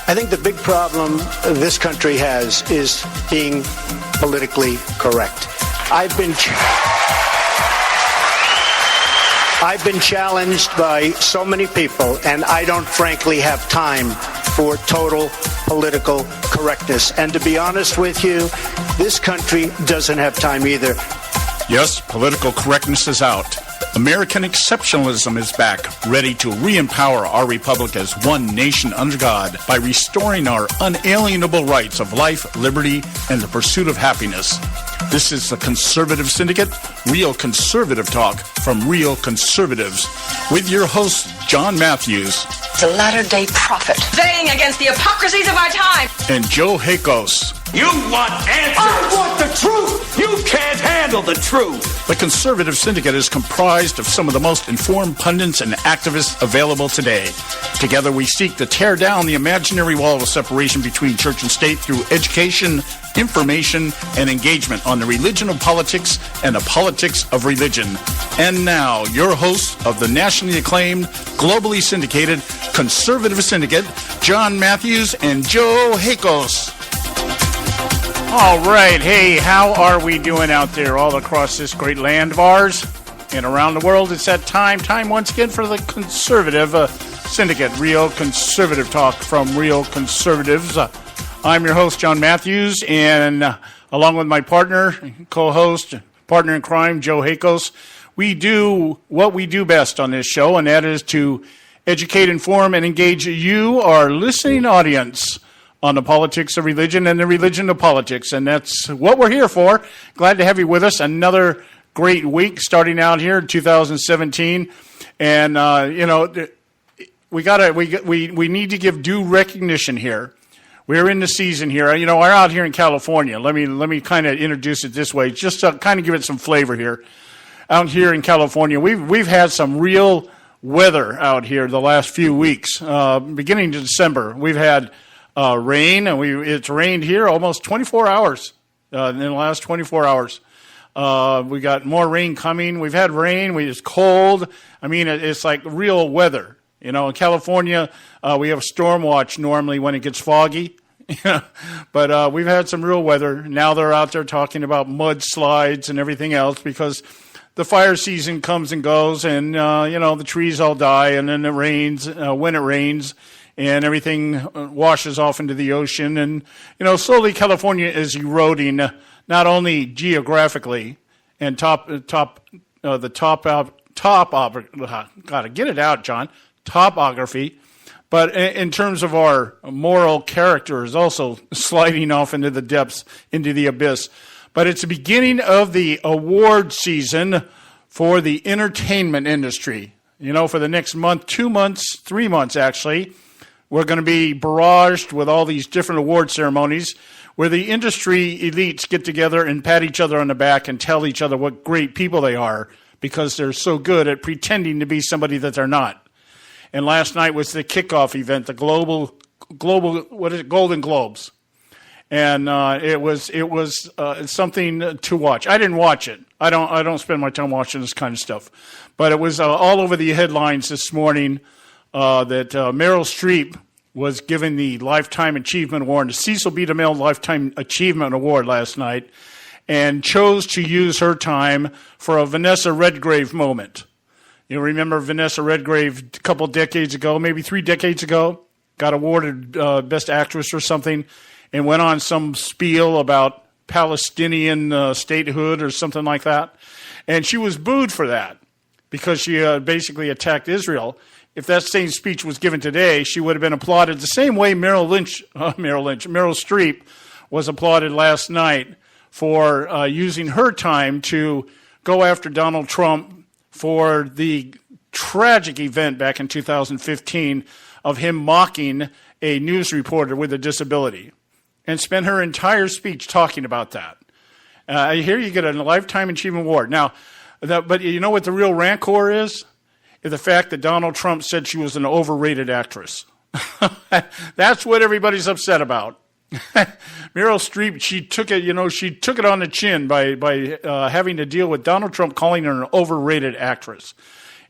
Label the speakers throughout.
Speaker 1: I think the big problem this country has is being politically correct. I've been challenged by so many people, and I don't frankly have time for total political correctness. And to be honest with you, this country doesn't have time either.
Speaker 2: Yes, political correctness is out. American exceptionalism is back, ready to re-empower our republic as one nation under God by restoring our unalienable rights of life, liberty, and the pursuit of happiness. This is the Conservative Syndicate, real conservative talk from real conservatives, with your host, John Matthews.
Speaker 3: The latter-day prophet, saying against the hypocrisies of our time.
Speaker 2: And Joe Hakos.
Speaker 4: You want answers!
Speaker 5: I want the truth!
Speaker 4: You can't handle the truth!
Speaker 2: The Conservative Syndicate is comprised of some of the most informed pundits and activists available today. Together we seek to tear down the imaginary wall of separation between church and state through education, information, and engagement on the religion of politics and the politics of religion. And now, your hosts of the nationally acclaimed, globally syndicated Conservative Syndicate, John Matthews and Joe Hakos.
Speaker 6: All right. Hey, how are we doing out there all across this great land of ours and around the world? It's that time once again for the Conservative Syndicate, real conservative talk from real conservatives. I'm your host, John Matthews, and along with my partner, co-host, partner in crime, Joe Hakos, we do what we do best on this show, and that is to educate, inform, and engage you, our listening audience, on the politics of religion and the religion of politics. And that's what we're here for. Glad to have you with us. Another great week starting out here in 2017. And, we need to give due recognition here. We're in the season here. You know, we're out here in California. Let me kind of introduce it this way, just to kind of give it some flavor here. Out here in California, we've had some real weather out here the last few weeks. Beginning of December, we've had rain, and it's rained here almost 24 hours in the last 24 hours. We got more rain coming. We've had rain. It's cold. I mean, it's like real weather. You know, in California, we have a storm watch normally when it gets foggy. But we've had some real weather. Now they're out there talking about mudslides and everything else because the fire season comes and goes, and the trees all die, and then it rains when it rains, and everything washes off into the ocean. And slowly California is eroding, not only geographically and topography, but in terms of our moral character is also sliding off into the depths, into the abyss. But it's the beginning of the award season for the entertainment industry. For the next month, 2 months, 3 months actually, we're going to be barraged with all these different award ceremonies where the industry elites get together and pat each other on the back and tell each other what great people they are because they're so good at pretending to be somebody that they're not. And last night was the kickoff event, the global, Golden Globes. And it was something to watch. I didn't watch it. I don't spend my time watching this kind of stuff. But it was all over the headlines this morning that Meryl Streep was given the Lifetime Achievement Award, the Cecil B. DeMille Lifetime Achievement Award last night, and chose to use her time for a Vanessa Redgrave moment. You remember Vanessa Redgrave a couple decades ago, maybe 3 decades ago, got awarded Best Actress or something, and went on some spiel about Palestinian statehood or something like that. And she was booed for that because she basically attacked Israel. If that same speech was given today, she would have been applauded the same way Meryl Streep was applauded last night for using her time to go after Donald Trump for the tragic event back in 2015 of him mocking a news reporter with a disability, and spent her entire speech talking about that. Here you get a Lifetime Achievement Award. Now, but you know what the real rancor is? The fact that Donald Trump said she was an overrated actress. That's what everybody's upset about. Meryl Streep, she took it on the chin by having to deal with Donald Trump calling her an overrated actress.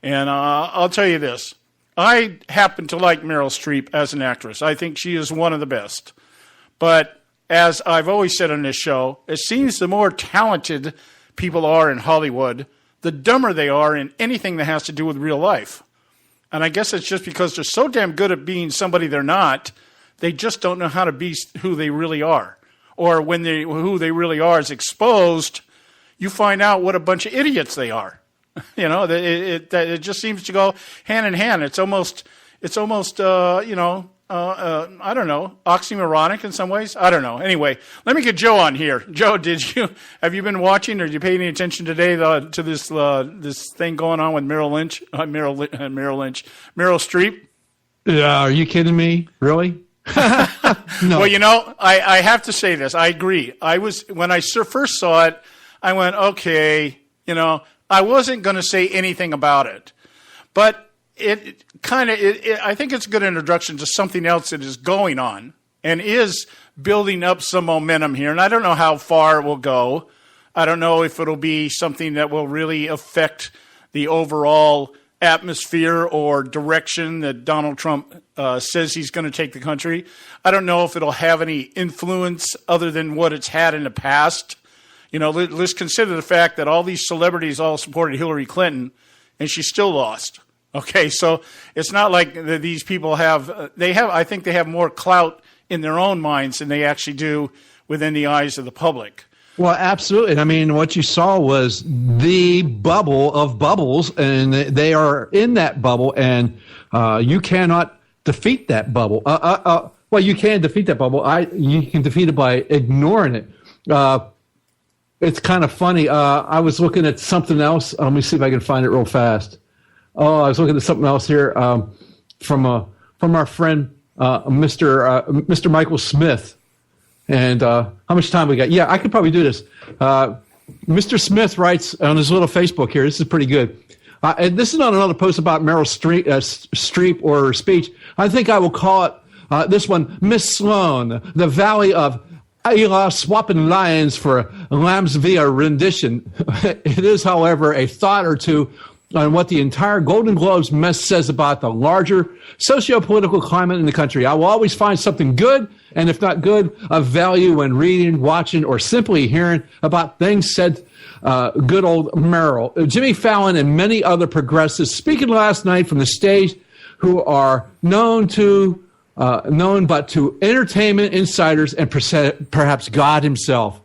Speaker 6: And I'll tell you this, I happen to like Meryl Streep as an actress. I think she is one of the best. But as I've always said on this show, it seems the more talented people are in Hollywood, the dumber they are in anything that has to do with real life. And I guess it's just because they're so damn good at being somebody they're not, they just don't know how to be who they really are. Or when who they really are is exposed, you find out what a bunch of idiots they are. It just seems to go hand in hand. It's almost I don't know, oxymoronic in some ways. I don't know. Anyway, let me get Joe on here. Joe, have you been watching or did you pay any attention today to this thing going on with Meryl Streep?
Speaker 5: Are you kidding me? Really? No.
Speaker 6: Well, I have to say this. I agree. When I first saw it, I went, okay, I wasn't going to say anything about it, but I think it's a good introduction to something else that is going on and is building up some momentum here. And I don't know how far it will go. I don't know if it'll be something that will really affect the overall atmosphere or direction that Donald Trump says he's going to take the country. I don't know if it'll have any influence other than what it's had in the past. Let's consider the fact that all these celebrities all supported Hillary Clinton and she still lost. Okay, so it's not like these people I think they have more clout in their own minds than they actually do within the eyes of the public.
Speaker 5: Well, absolutely. I mean, what you saw was the bubble of bubbles, and they are in that bubble, and you cannot defeat that bubble. Well, you can defeat that bubble. You can defeat it by ignoring it. It's kind of funny. I was looking at something else. Let me see if I can find it real fast. Oh, I was looking at something else here from our friend Mr. Michael Smith. And how much time we got? Yeah, I could probably do this. Mr. Smith writes on his little Facebook here. This is pretty good. And this is not another post about Meryl Streep or her speech. I think I will call it this one, Miss Sloan, the Valley of Elah swapping lions for lambs via rendition. It is, however, a thought or two on what the entire Golden Globes mess says about the larger socio-political climate in the country. I will always find something good, and if not good, of value when reading, watching, or simply hearing about things said good old Meryl. Jimmy Fallon and many other progressives speaking last night from the stage who are known but to entertainment insiders and perhaps God himself.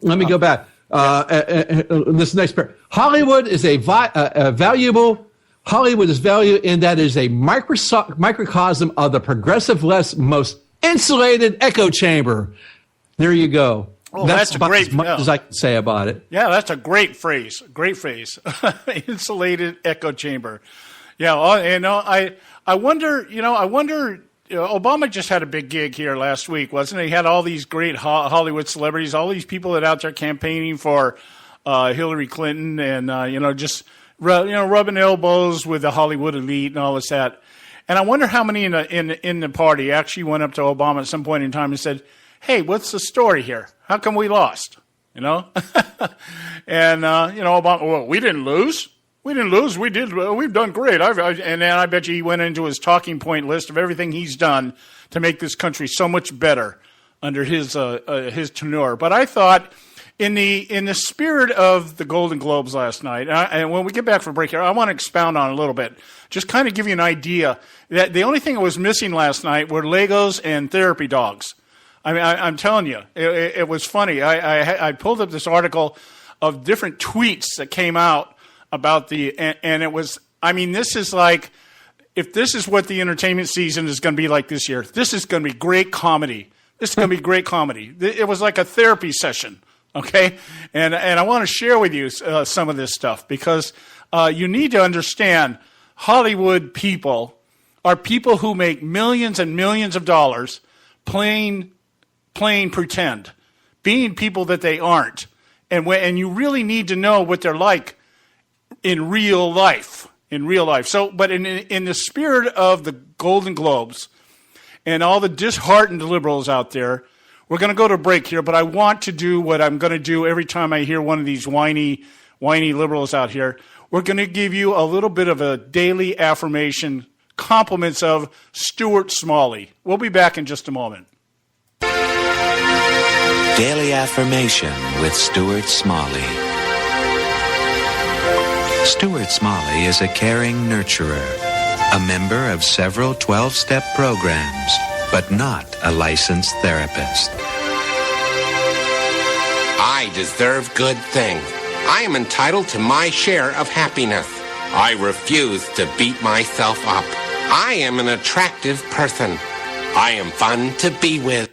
Speaker 5: Let me go back. This next part. Hollywood is valuable. Hollywood is valued in that it is a microcosm of the progressive left's most insulated echo chamber. There you go.
Speaker 6: Oh,
Speaker 5: that's
Speaker 6: about
Speaker 5: as much as I can say about it.
Speaker 6: Yeah, that's a great phrase. Great phrase. Insulated echo chamber. Yeah, I wonder. Obama just had a big gig here last week, wasn't he? He had all these great Hollywood celebrities, all these people that are out there campaigning for Hillary Clinton, and just rubbing elbows with the Hollywood elite and all this that. And I wonder how many in the party actually went up to Obama at some point in time and said, "Hey, what's the story here? How come we lost?" And Obama, well, we didn't lose. We didn't lose. We did. We've done great. And then I bet you he went into his talking point list of everything he's done to make this country so much better under his tenure. But I thought, in the spirit of the Golden Globes last night, and when we get back from break here, I want to expound on it a little bit. Just kind of give you an idea that the only thing that was missing last night were Legos and therapy dogs. I mean, I'm telling you, it was funny. I pulled up this article of different tweets that came out about and it was, I mean, this is like, if this is what the entertainment season is going to be like this year, this is going to be great comedy. This is going to be great comedy. It was like a therapy session, okay? And I want to share with you some of this stuff because you need to understand Hollywood people are people who make millions and millions of dollars playing pretend, being people that they aren't. And you really need to know what they're like in real life. So, but in the spirit of the Golden Globes and all the disheartened liberals out there, we're going to go to break here, but I want to do what I'm going to do every time I hear one of these whiny liberals out here. we're going to give you a little bit of a daily affirmation, compliments of Stuart Smalley. We'll be back in just a moment.
Speaker 7: Daily Affirmation with Stuart Smalley. Stuart Smalley is a caring nurturer, a member of several 12-step programs, but not a licensed therapist.
Speaker 8: I deserve good things. I am entitled to my share of happiness. I refuse to beat myself up. I am an attractive person. I am fun to be with.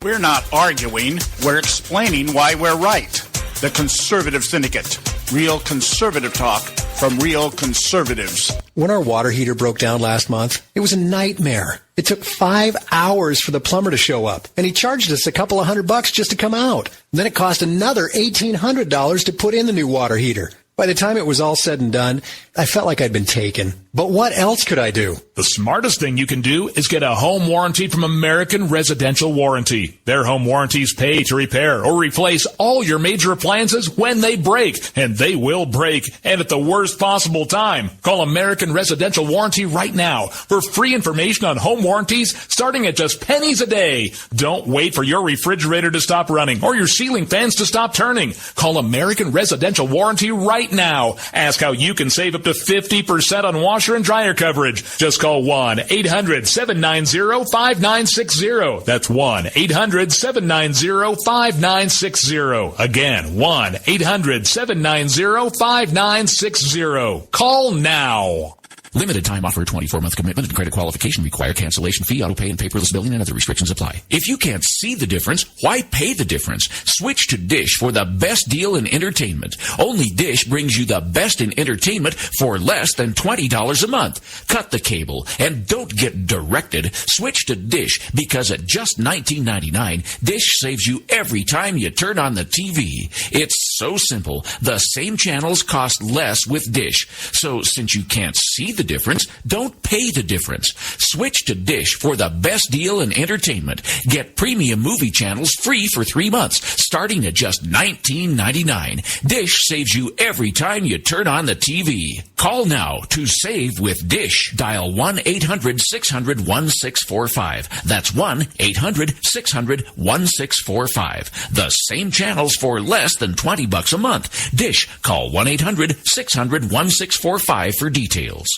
Speaker 6: We're not arguing, we're explaining why we're right. The Conservative Syndicate. Real conservative talk from real conservatives.
Speaker 9: When our water heater broke down last month, it was a nightmare. It took 5 hours for the plumber to show up, and he charged us a couple of $100 just to come out. Then it cost another $1,800 to put in the new water heater. By the time it was all said and done, I felt like I'd been taken. But what else could I do?
Speaker 10: The smartest thing you can do is get a home warranty from American Residential Warranty. Their home warranties pay to repair or replace all your major appliances when they break, and they will break, and at the worst possible time. Call American Residential Warranty right now for free information on home warranties starting at just pennies a day. Don't wait for your refrigerator to stop running or your ceiling fans to stop turning. Call American Residential Warranty right now. Ask how you can save up to 50% on washer and dryer coverage. Just call 1-800-790-5960. That's 1-800-790-5960. Again, 1-800-790-5960. Call now.
Speaker 11: Limited time offer, 24-month commitment and credit qualification require cancellation fee, auto pay, and paperless billing, and other restrictions apply. If you can't see the difference, why pay the difference? Switch to Dish for the best deal in entertainment. Only Dish brings you the best in entertainment for less than $20 a month. Cut the cable and don't get directed. Switch to Dish because at just $19.99, Dish saves you every time you turn on the TV. It's so simple. The same channels cost less with Dish. So since you can't see the difference, don't pay the difference. Switch to Dish for the best deal in entertainment. Get premium movie channels free for 3 months, starting at just $19.99. Dish saves you every time you turn on the TV. Call now to save with Dish. Dial 1-800-600-1645. That's 1-800-600-1645. The same channels for less than $20 a month. Dish. Call 1-800-600-1645 for details.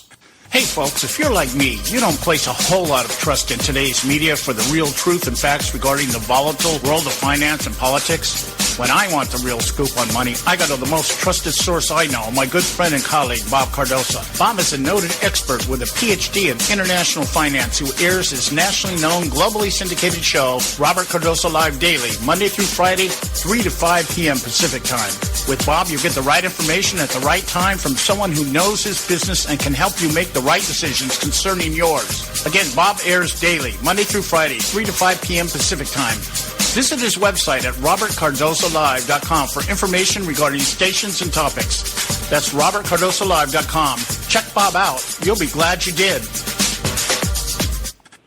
Speaker 6: Hey folks, if you're like me, you don't place a whole lot of trust in today's media for the real truth and facts regarding the volatile world of finance and politics. When I want the real scoop on money, I go to the most trusted source I know, my good friend and colleague, Bob Cardoso. Bob is a noted expert with a PhD in international finance who airs his nationally known, globally syndicated show, Robert Cardoso Live Daily, Monday through Friday, 3 to 5 p.m. Pacific Time. With Bob, you get the right information at the right time from someone who knows his business and can help you make the right decisions concerning yours. Again, Bob airs daily, Monday through Friday, 3 to 5 p.m. Pacific Time. Visit his website at robertcardosolive.com for information regarding stations and topics. That's robertcardosolive.com. Check Bob out. You'll be glad you did.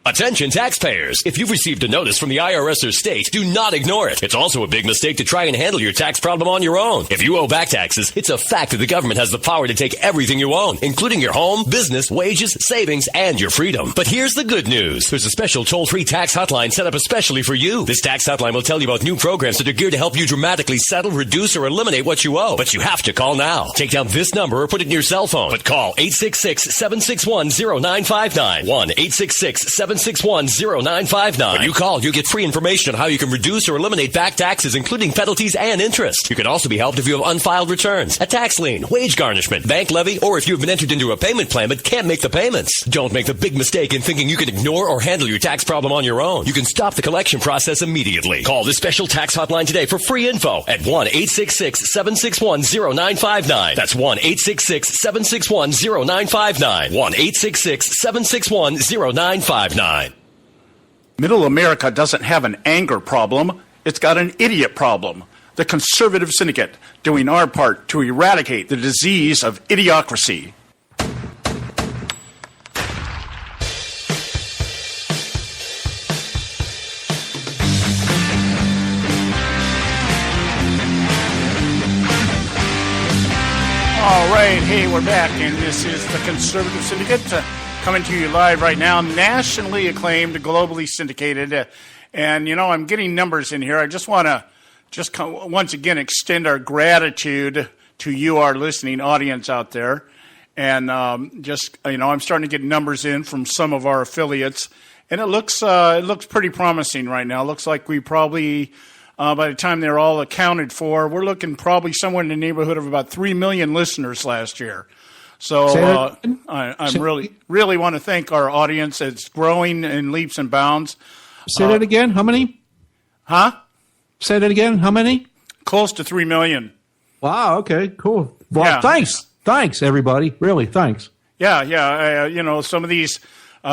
Speaker 12: Attention taxpayers. If you've received a notice from the IRS or state, do not ignore it. It's also a big mistake to try and handle your tax problem on your own. If you owe back taxes, it's a fact that the government has the power to take everything you own, including your home, business, wages, savings, and your freedom. But here's the good news. There's a special toll-free tax hotline set up especially for you. This tax hotline will tell you about new programs that are geared to help you dramatically settle, reduce, or eliminate what you owe. But you have to call now. Take down this number or put it in your cell phone. But call 866-761-0959. 1-866-761-0959. When you call, you'll get free information on how you can reduce or eliminate back taxes, including penalties and interest. You can also be helped if you have unfiled returns, a tax lien, wage garnishment, bank levy, or if you've been entered into a payment plan but can't make the payments. Don't make the big mistake in thinking you can ignore or handle your tax problem on your own. You can stop the collection process immediately. Call this special tax hotline today for free info at 1-866-761-0959. That's 1-866-761-0959. 1-866-761-0959.
Speaker 6: Middle America doesn't have an anger problem. It's got an idiot problem. The Conservative Syndicate, doing our part to eradicate the disease of idiocracy. All All right, hey, we're back, and this is the Conservative Syndicate coming to you live right now, nationally acclaimed, globally syndicated. And, I'm getting numbers in here. I just want to once again extend our gratitude to you, our listening audience out there. And I'm starting to get numbers in from some of our affiliates, and it looks pretty promising right now. It looks like we probably, by the time they're all accounted for, we're looking probably somewhere in the neighborhood of about 3 million listeners last year. So I really want to thank our audience. It's growing in leaps and bounds.
Speaker 5: Say that again. How many?
Speaker 6: Huh?
Speaker 5: Say that again. How many?
Speaker 6: Close to 3 million.
Speaker 5: Wow. Okay. Cool. Well, Thanks, everybody. Really, thanks.
Speaker 6: Yeah. Some of these,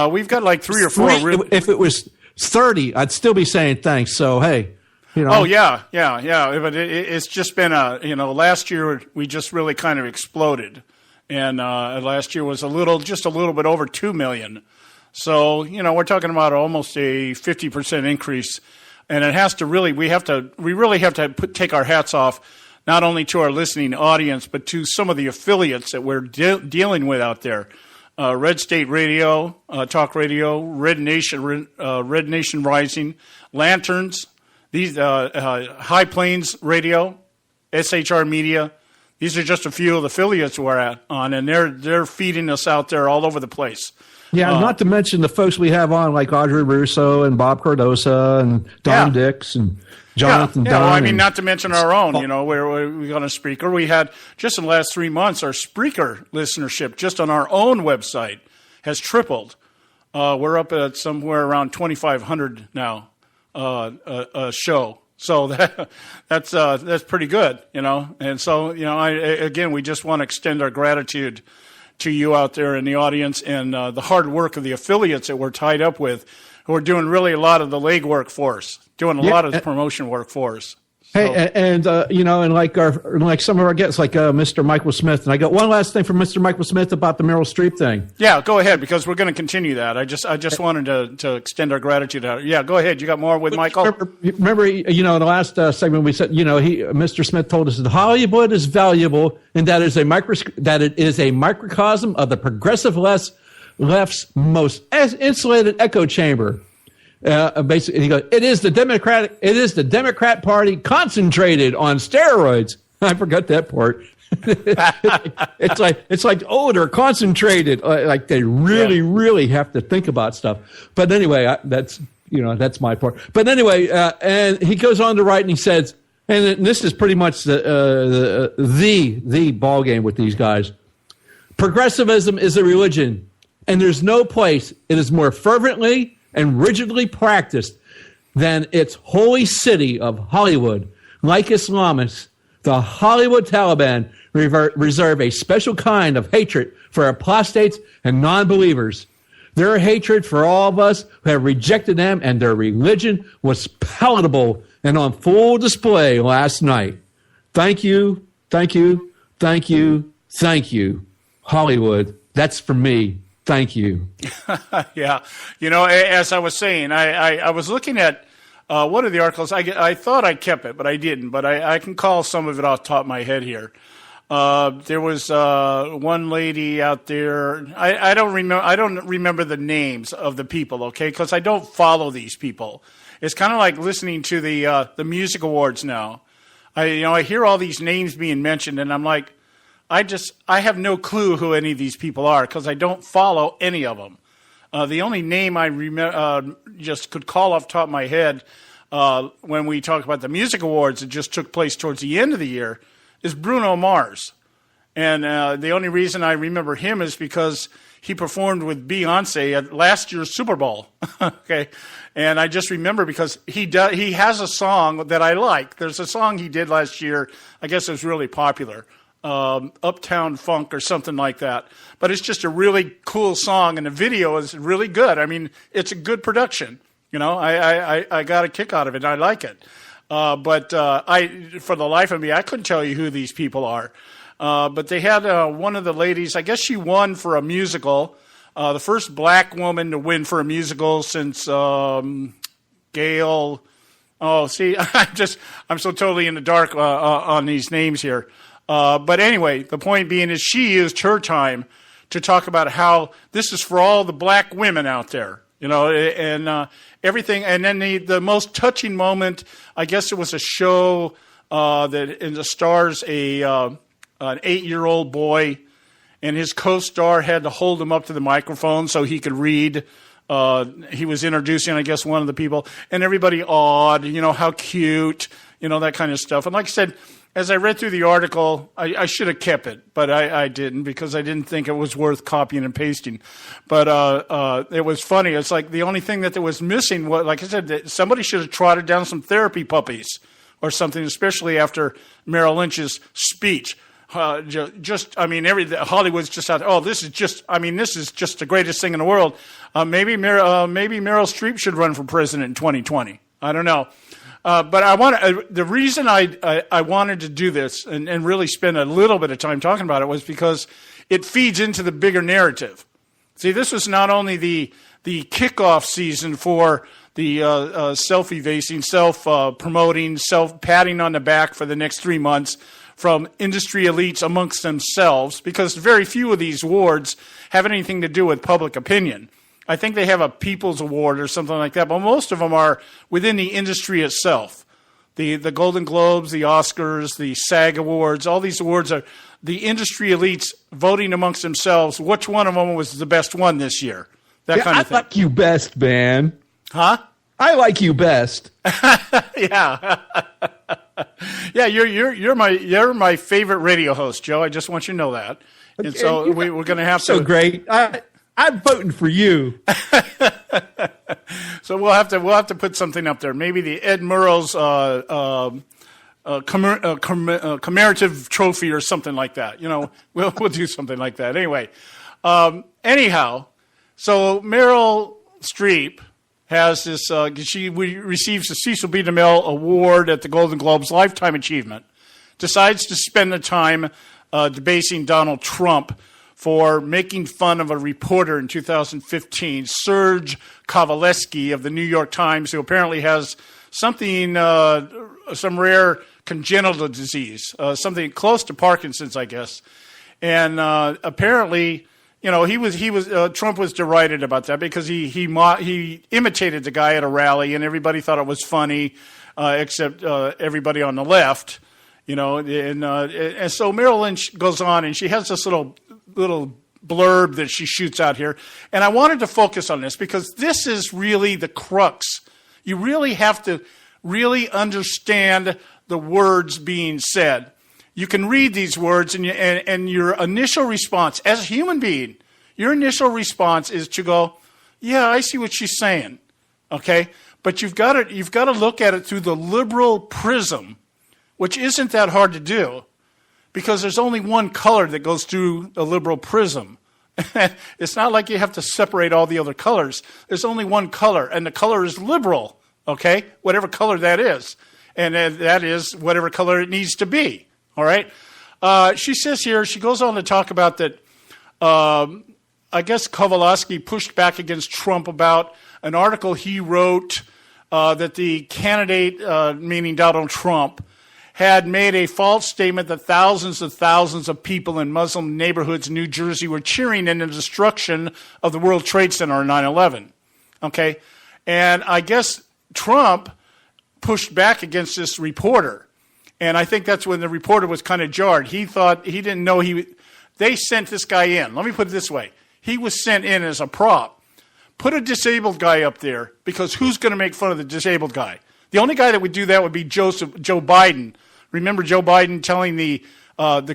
Speaker 6: we've got like 3 or 4.
Speaker 5: If it was 30, I'd still be saying thanks. So, hey.
Speaker 6: Oh, yeah. But it's just been last year we just really kind of exploded. And last year was just a little bit over 2 million. So, we're talking about almost a 50% increase. And it has to really, we really have to take our hats off, not only to our listening audience, but to some of the affiliates that we're dealing with out there. Red State Radio, Talk Radio, Red Nation Rising, Lanterns, these High Plains Radio, SHR Media. These are just a few of the affiliates we're on, and they're feeding us out there all over the place.
Speaker 5: Yeah, not to mention the folks we have on, like Audrey Russo and Bob Cardosa and Don Dix and Jonathan Dunn.
Speaker 6: Well, I mean, not to mention our own, where we got a Spreaker. We had, just in the last 3 months, our Spreaker listenership just on our own website has tripled. We're up at somewhere around 2,500 now a show. So that's pretty good, And so, again, we just want to extend our gratitude to you out there in the audience and the hard work of the affiliates that we're tied up with, who are doing really a lot of the legwork for us, doing a lot of the promotion work for us. So.
Speaker 5: Hey, and like some of our guests, like Mr. Michael Smith, and I got one last thing from Mr. Michael Smith about the Meryl Streep thing.
Speaker 6: Yeah, go ahead, because we're going to continue that. I just wanted to extend our gratitude out. Yeah, go ahead. You got more with Michael?
Speaker 5: Remember, in the last segment we said, Mr. Smith told us that Hollywood is valuable and that it is a microcosm of the progressive left's most insulated echo chamber. Basically, he goes, it is the Democrat Party concentrated on steroids. I forgot that part. it's like they're concentrated. Like they really have to think about stuff. But anyway, that's my part. But anyway, and he goes on to write, and he says, and this is pretty much the ball game with these guys. Progressivism is a religion, and there's no place it is more fervently and rigidly practiced than its holy city of Hollywood. Like Islamists, the Hollywood Taliban reserve a special kind of hatred for apostates and non-believers. Their hatred for all of us who have rejected them and their religion was palatable and on full display last night. Thank you, Hollywood. That's for me. Thank you.
Speaker 6: Yeah. As I was saying, I was looking at one of the articles. I thought I kept it, but I didn't. But I can call some of it off the top of my head here. There was one lady out there. I don't remember the names of the people, okay, because I don't follow these people. It's kind of like listening to the music awards now. I hear all these names being mentioned, and I'm like, I have no clue who any of these people are because I don't follow any of them. The only name I just could call off the top of my head when we talk about the music awards that just took place towards the end of the year is Bruno Mars. And the only reason I remember him is because he performed with Beyonce at last year's Super Bowl. Okay. And I just remember because he has a song that I like. There's a song he did last year. I guess it was really popular. Uptown Funk or something like that. But it's just a really cool song, and the video is really good. I mean, it's a good production. I got a kick out of it, and I like it. But for the life of me, I couldn't tell you who these people are. But they had one of the ladies, I guess she won for a musical, the first black woman to win for a musical since Gail. Oh, see, I'm so totally in the dark on these names here. But anyway, the point being is she used her time to talk about how this is for all the black women out there, and everything. And then the most touching moment, I guess it was a show that stars an 8-year-old boy, and his co-star had to hold him up to the microphone so he could read. He was introducing, I guess, one of the people, and everybody awed, how cute, that kind of stuff. And like I said, as I read through the article, I should have kept it, but I didn't because I didn't think it was worth copying and pasting. But it was funny. It's like the only thing that there was missing was, like I said, somebody should have trotted down some therapy puppies or something, especially after Merrill Lynch's speech. Hollywood's just out there. Oh, this is just the greatest thing in the world. Maybe Meryl Streep should run for president in 2020. I don't know. But the reason I wanted to do this and really spend a little bit of time talking about it was because it feeds into the bigger narrative. See, this was not only the kickoff season for the self-effacing, self-promoting, self-patting on the back for the next 3 months from industry elites amongst themselves, because very few of these awards have anything to do with public opinion. I think they have a People's Award or something like that, but most of them are within the industry itself. The Golden Globes, the Oscars, the SAG Awards, all these awards are the industry elites voting amongst themselves. Which one of them was the best one this year? That kind of thing.
Speaker 5: I like you best, man.
Speaker 6: Huh?
Speaker 5: I like you best.
Speaker 6: Yeah. Yeah, you're my favorite radio host, Joe. I just want you to know that. And so we're going to have to.
Speaker 5: So great. I'm voting for you.
Speaker 6: So we'll have to put something up there. Maybe the Ed Murrow's commemorative trophy or something like that. We'll do something like that. Anyway, anyhow, so Meryl Streep has this. She receives the Cecil B. DeMille Award at the Golden Globes Lifetime Achievement. Decides to spend the time debasing Donald Trump for making fun of a reporter in 2015, Serge Kowalewski of the New York Times, who apparently has something, some rare congenital disease, something close to Parkinson's, I guess. And apparently, Trump was derided about that because he imitated the guy at a rally, and everybody thought it was funny, except everybody on the left. And so Merrill Lynch goes on, and she has this little blurb that she shoots out here. And I wanted to focus on this because this is really the crux. You really have to really understand the words being said. You can read these words, and your initial response, as a human being, your initial response is to go, yeah, I see what she's saying, okay? But you've got to look at it through the liberal prism, which isn't that hard to do, because there's only one color that goes through the liberal prism. It's not like you have to separate all the other colors. There's only one color, and the color is liberal, okay? Whatever color that is. And that is whatever color it needs to be, all right? She says here, she goes on to talk about that, I guess Kowalewski pushed back against Trump about an article he wrote that the candidate, meaning Donald Trump, had made a false statement that thousands of people in Muslim neighborhoods in New Jersey were cheering in the destruction of the World Trade Center on 9/11. Okay? And I guess Trump pushed back against this reporter. And I think that's when the reporter was kind of jarred. He thought, he didn't know they sent this guy in. Let me put it this way. He was sent in as a prop. Put a disabled guy up there, because who's going to make fun of the disabled guy? The only guy that would do that would be Joe Biden. Remember Joe Biden telling the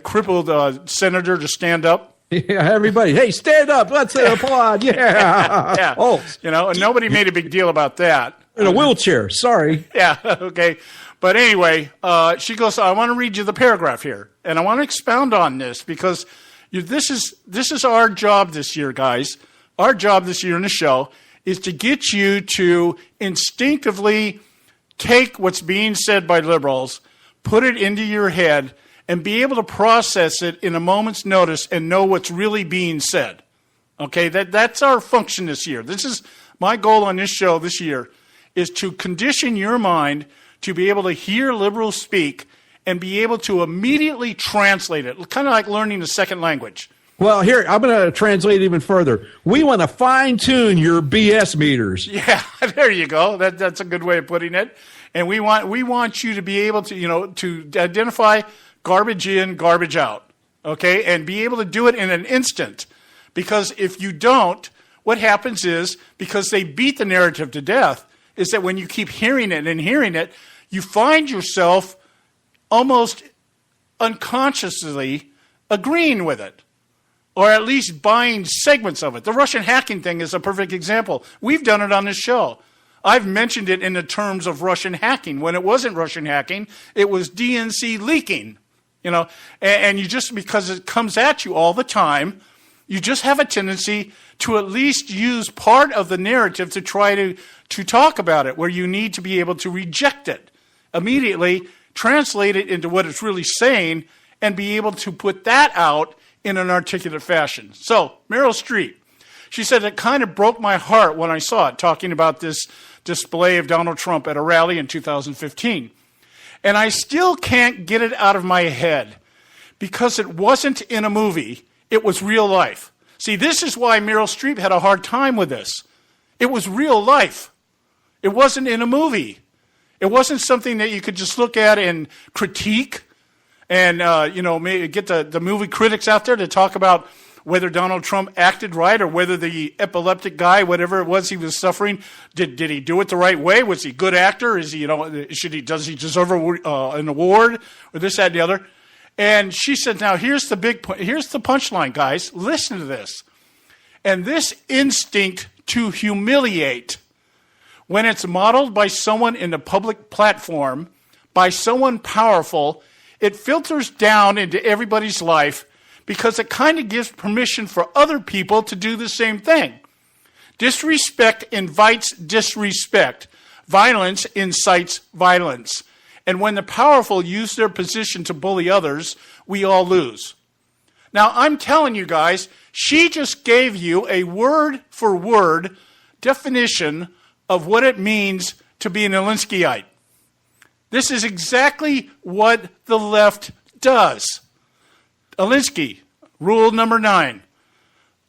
Speaker 6: crippled senator to stand up?
Speaker 5: Yeah, everybody, hey, stand up. Let's applaud. Yeah.
Speaker 6: Yeah.
Speaker 5: Oh,
Speaker 6: and nobody made a big deal about that.
Speaker 5: In a wheelchair. Sorry.
Speaker 6: Yeah. Okay. But anyway, she goes, I want to read you the paragraph here, and I want to expound on this because this is our job this year, guys. Our job this year in the show is to get you to instinctively take what's being said by liberals, put it into your head, and be able to process it in a moment's notice and know what's really being said. Okay, that's our function this year. This is my goal on this show this year, is to condition your mind to be able to hear liberals speak and be able to immediately translate it, kind of like learning a second language.
Speaker 5: Well, here, I'm going to translate even further. We want to fine-tune your BS meters.
Speaker 6: Yeah, there you go. That's a good way of putting it. And we want you to be able to, to identify garbage in, garbage out, okay, and be able to do it in an instant. Because if you don't, what happens is, because they beat the narrative to death, is that when you keep hearing it and hearing it, you find yourself almost unconsciously agreeing with it, or at least buying segments of it. The Russian hacking thing is a perfect example. We've done it on this show. I've mentioned it in the terms of Russian hacking. When it wasn't Russian hacking, it was DNC leaking. And you just, because it comes at you all the time, you just have a tendency to at least use part of the narrative to try to talk about it, where you need to be able to reject it immediately, translate it into what it's really saying, and be able to put that out in an articulate fashion. So, Meryl Streep, she said, it kind of broke my heart when I saw it, talking about this display of Donald Trump at a rally in 2015. And I still can't get it out of my head, because it wasn't in a movie, it was real life. See, this is why Meryl Streep had a hard time with this. It was real life. It wasn't in a movie. It wasn't something that you could just look at and critique and, maybe get the movie critics out there to talk about whether Donald Trump acted right, or whether the epileptic guy, whatever it was he was suffering, did he do it the right way? Was he a good actor? Is he, does he deserve an award, or this, that, and the other? And she said, now here's the punchline, guys. Listen to this. And this instinct to humiliate, when it's modeled by someone in the public platform, by someone powerful, it filters down into everybody's life, because it kind of gives permission for other people to do the same thing. Disrespect invites disrespect. Violence incites violence. And when the powerful use their position to bully others, we all lose. Now, I'm telling you guys, she just gave you a word-for-word definition of what it means to be an Alinskyite. This is exactly what the left does. Alinsky, rule number 9.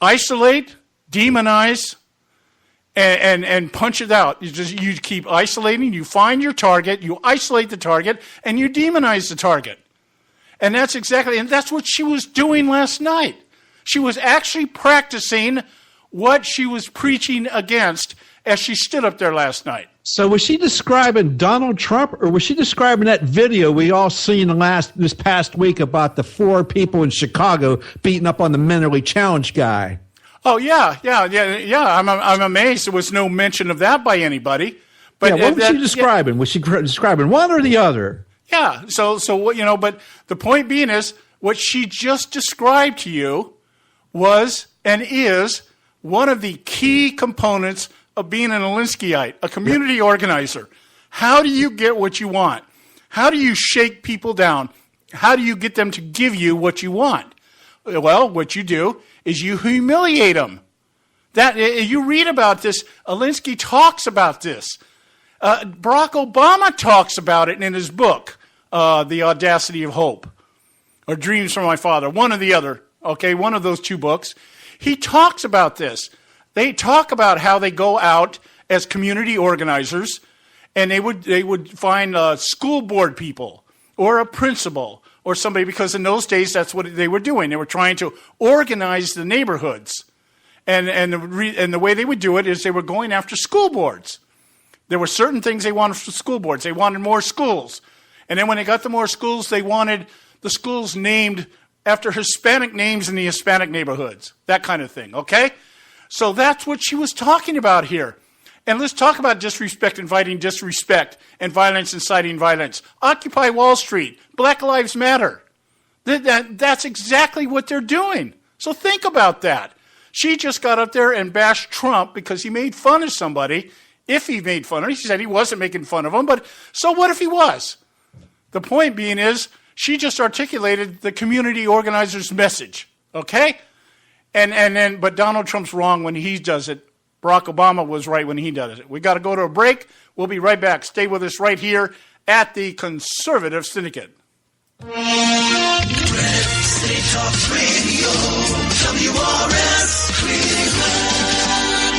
Speaker 6: Isolate, demonize, and punch it out. You keep isolating, you find your target, you isolate the target, and you demonize the target. And that's what she was doing last night. She was actually practicing what she was preaching against as she stood up there last night.
Speaker 5: So was she describing Donald Trump, or was she describing that video we all seen this past week about the 4 people in Chicago beating up on the mentally challenged guy?
Speaker 6: Oh, yeah. I'm amazed there was no mention of that by anybody. But
Speaker 5: what was she describing? Was she describing one or the other?
Speaker 6: Yeah. So but the point being is, what she just described to you was and is one of the key components of being an Alinskyite, a community organizer. How do you get what you want? How do you shake people down? How do you get them to give you what you want? Well, what you do is you humiliate them. You read about this. Alinsky talks about this. Barack Obama talks about it in his book, The Audacity of Hope, or Dreams from My Father, one or the other, okay, one of those 2 books. He talks about this. They talk about how they go out as community organizers, and they would find school board people or a principal or somebody, because in those days that's what they were doing. They were trying to organize the neighborhoods, and the way they would do it is they were going after school boards. There were certain things they wanted from school boards. They wanted more schools, and then when they got the more schools, they wanted the schools named after Hispanic names in the Hispanic neighborhoods, that kind of thing. Okay. So that's what she was talking about here. And let's talk about disrespect inviting disrespect and violence inciting violence. Occupy Wall Street. Black Lives Matter. That's exactly what they're doing. So think about that. She just got up there and bashed Trump because he made fun of somebody. If he made fun of him, she said he wasn't making fun of him, but so what if he was? The point being is, she just articulated the community organizer's message. Okay? But Donald Trump's wrong when he does it. Barack Obama was right when he does it. We got to go to a break. We'll be right back. Stay with us right here at the Conservative Syndicate.
Speaker 13: State Talk Radio, WRS Cleveland.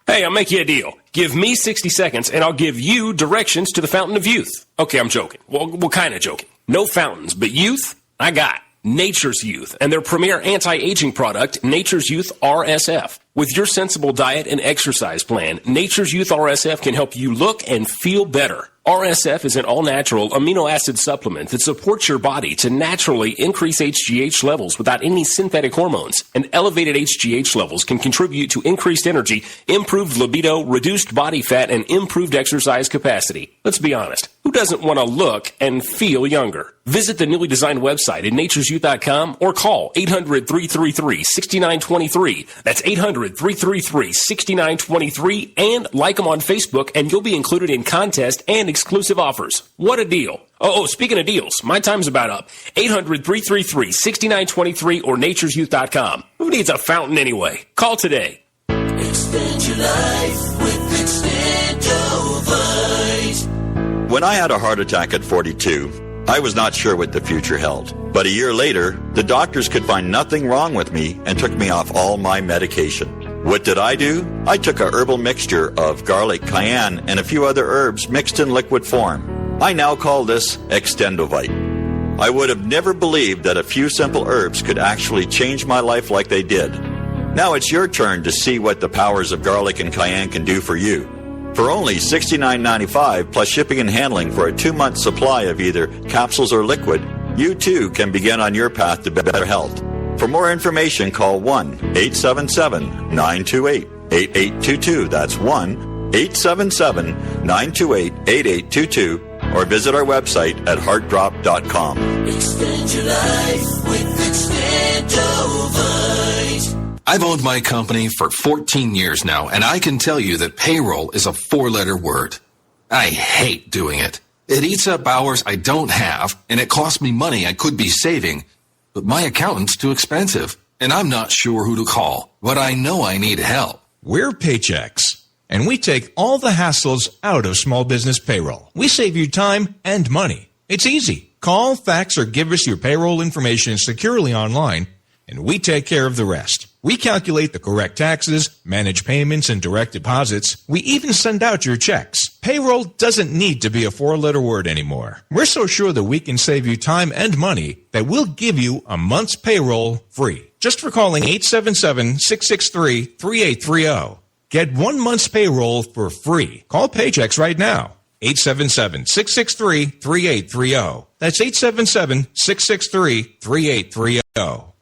Speaker 14: Hey, I'll make you a deal. Give me 60 seconds, and I'll give you directions to the Fountain of Youth. Okay, I'm joking. Well, kind of joking. No fountains, but youth, I got Nature's Youth and their premier anti-aging product, Nature's Youth RSF. With your sensible diet and exercise plan, Nature's Youth RSF can help you look and feel better. RSF is an all-natural amino acid supplement that supports your body to naturally increase HGH levels without any synthetic hormones. And elevated HGH levels can contribute to increased energy, improved libido, reduced body fat, and improved exercise capacity. Let's be honest. Who doesn't want to look and feel younger? Visit the newly designed website at naturesyouth.com or call 800-333-6923. That's 800-333-6923, and like them on Facebook, and you'll be included in contests and exclusive offers. What a deal. Oh, speaking of deals, my time's about up. 800-333-6923 or naturesyouth.com. Who needs a fountain anyway? Call today.
Speaker 13: Extend your life with Extendovite.
Speaker 15: When I had a heart attack at 42, I was not sure what the future held. But a year later, the doctors could find nothing wrong with me and took me off all my medication. What did I do? I took a herbal mixture of garlic, cayenne, and a few other herbs mixed in liquid form. I now call this Extendovite. I would have never believed that a few simple herbs could actually change my life like they did. Now it's your turn to see what the powers of garlic and cayenne can do for you. For only $69.95 plus shipping and handling for a 2-month supply of either capsules or liquid, you too can begin on your path to better health. For more information, call 1-877-928-8822. That's 1-877-928-8822. Or visit our website at heartdrop.com.
Speaker 13: Extend your life with Extendovite.
Speaker 16: I've owned my company for 14 years now, and I can tell you that payroll is a 4-letter word. I hate doing it. It eats up hours I don't have, and it costs me money I could be saving. But my accountant's too expensive, and I'm not sure who to call. But I know I need help.
Speaker 17: We're Paychex, and we take all the hassles out of small business payroll. We save you time and money. It's easy. Call, fax, or give us your payroll information securely online, and we take care of the rest. We calculate the correct taxes, manage payments and direct deposits. We even send out your checks. Payroll doesn't need to be a 4-letter word anymore. We're so sure that we can save you time and money that we'll give you a month's payroll free. Just for calling 877-663-3830. Get 1 month's payroll for free. Call Paychex right now. 877-663-3830. That's 877-663-3830.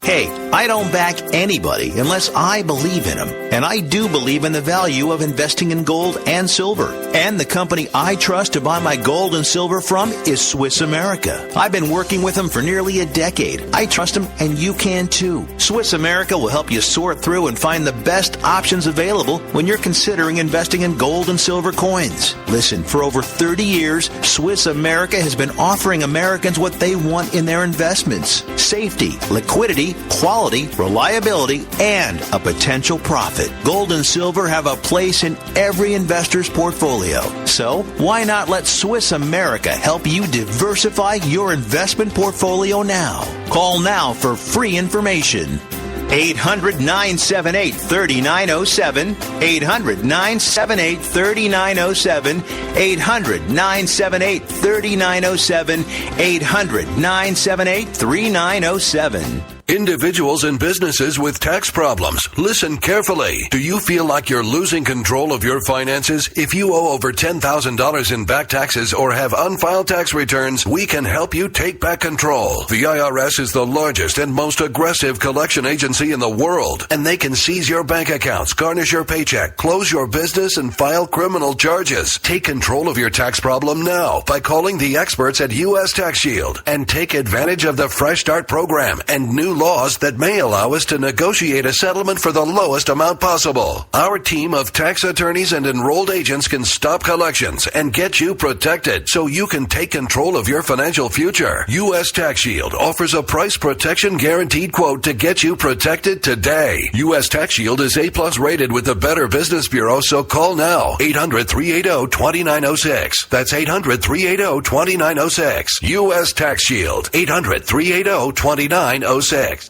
Speaker 18: Hey, I don't back anybody unless I believe in them. And I do believe in the value of investing in gold and silver. And the company I trust to buy my gold and silver from is Swiss America. I've been working with them for nearly a decade. I trust them, and you can too. Swiss America will help you sort through and find the best options available when you're considering investing in gold and silver coins. Listen, for over 30 years, Swiss America has been offering Americans what they want in their investments: safety, liquidity, quality, reliability, and a potential profit. Gold and silver have a place in every investor's portfolio. So why not let Swiss America help you diversify your investment portfolio now? Call now for free information. 800-978-3907, 800-978-3907, 800-978-3907, 800-978-3907.
Speaker 19: Individuals and businesses with tax problems, listen carefully. Do you feel like you're losing control of your finances? If you owe over $10,000 in back taxes or have unfiled tax returns, we can help you take back control. The IRS is the largest and most aggressive collection agency in the world, and they can seize your bank accounts, garnish your paycheck, close your business, and file criminal charges. Take control of your tax problem now by calling the experts at U.S. Tax Shield and take advantage of the Fresh Start program and new laws that may allow us to negotiate a settlement for the lowest amount possible. Our team of tax attorneys and enrolled agents can stop collections and get you protected so you can take control of your financial future. U.S. Tax Shield offers a price protection guaranteed quote to get you protected today. U.S. Tax Shield is A+ rated with the Better Business Bureau, so call now. 800-380-2906. That's 800-380-2906. U.S. Tax Shield. 800-380-2906.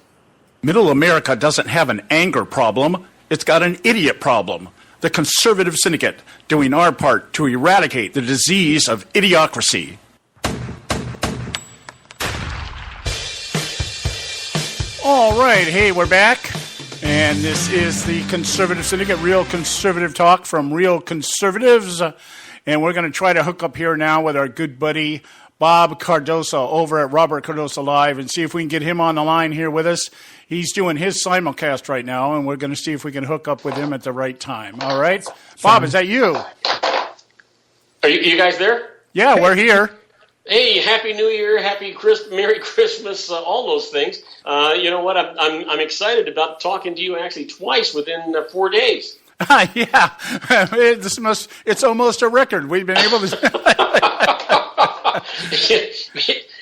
Speaker 6: Middle America doesn't have an anger problem. It's got an idiot problem. The Conservative Syndicate, doing our part to eradicate the disease of idiocracy. All right, hey, we're back. And this is the Conservative Syndicate, real conservative talk from real conservatives. And we're going to try to hook up here now with our good buddy Bob Cardoso over at Robert Cardoso Live and see if we can get him on the line here with us. He's doing his simulcast right now, and we're going to see if we can hook up with him at the right time. All right? Bob, is that you?
Speaker 20: Are you guys there?
Speaker 6: Yeah, we're here.
Speaker 20: Hey, Happy New Year, Merry Christmas, all those things. You know what? I'm excited about talking to you actually twice within 4 days.
Speaker 6: Yeah, it's almost a record. We've been able to.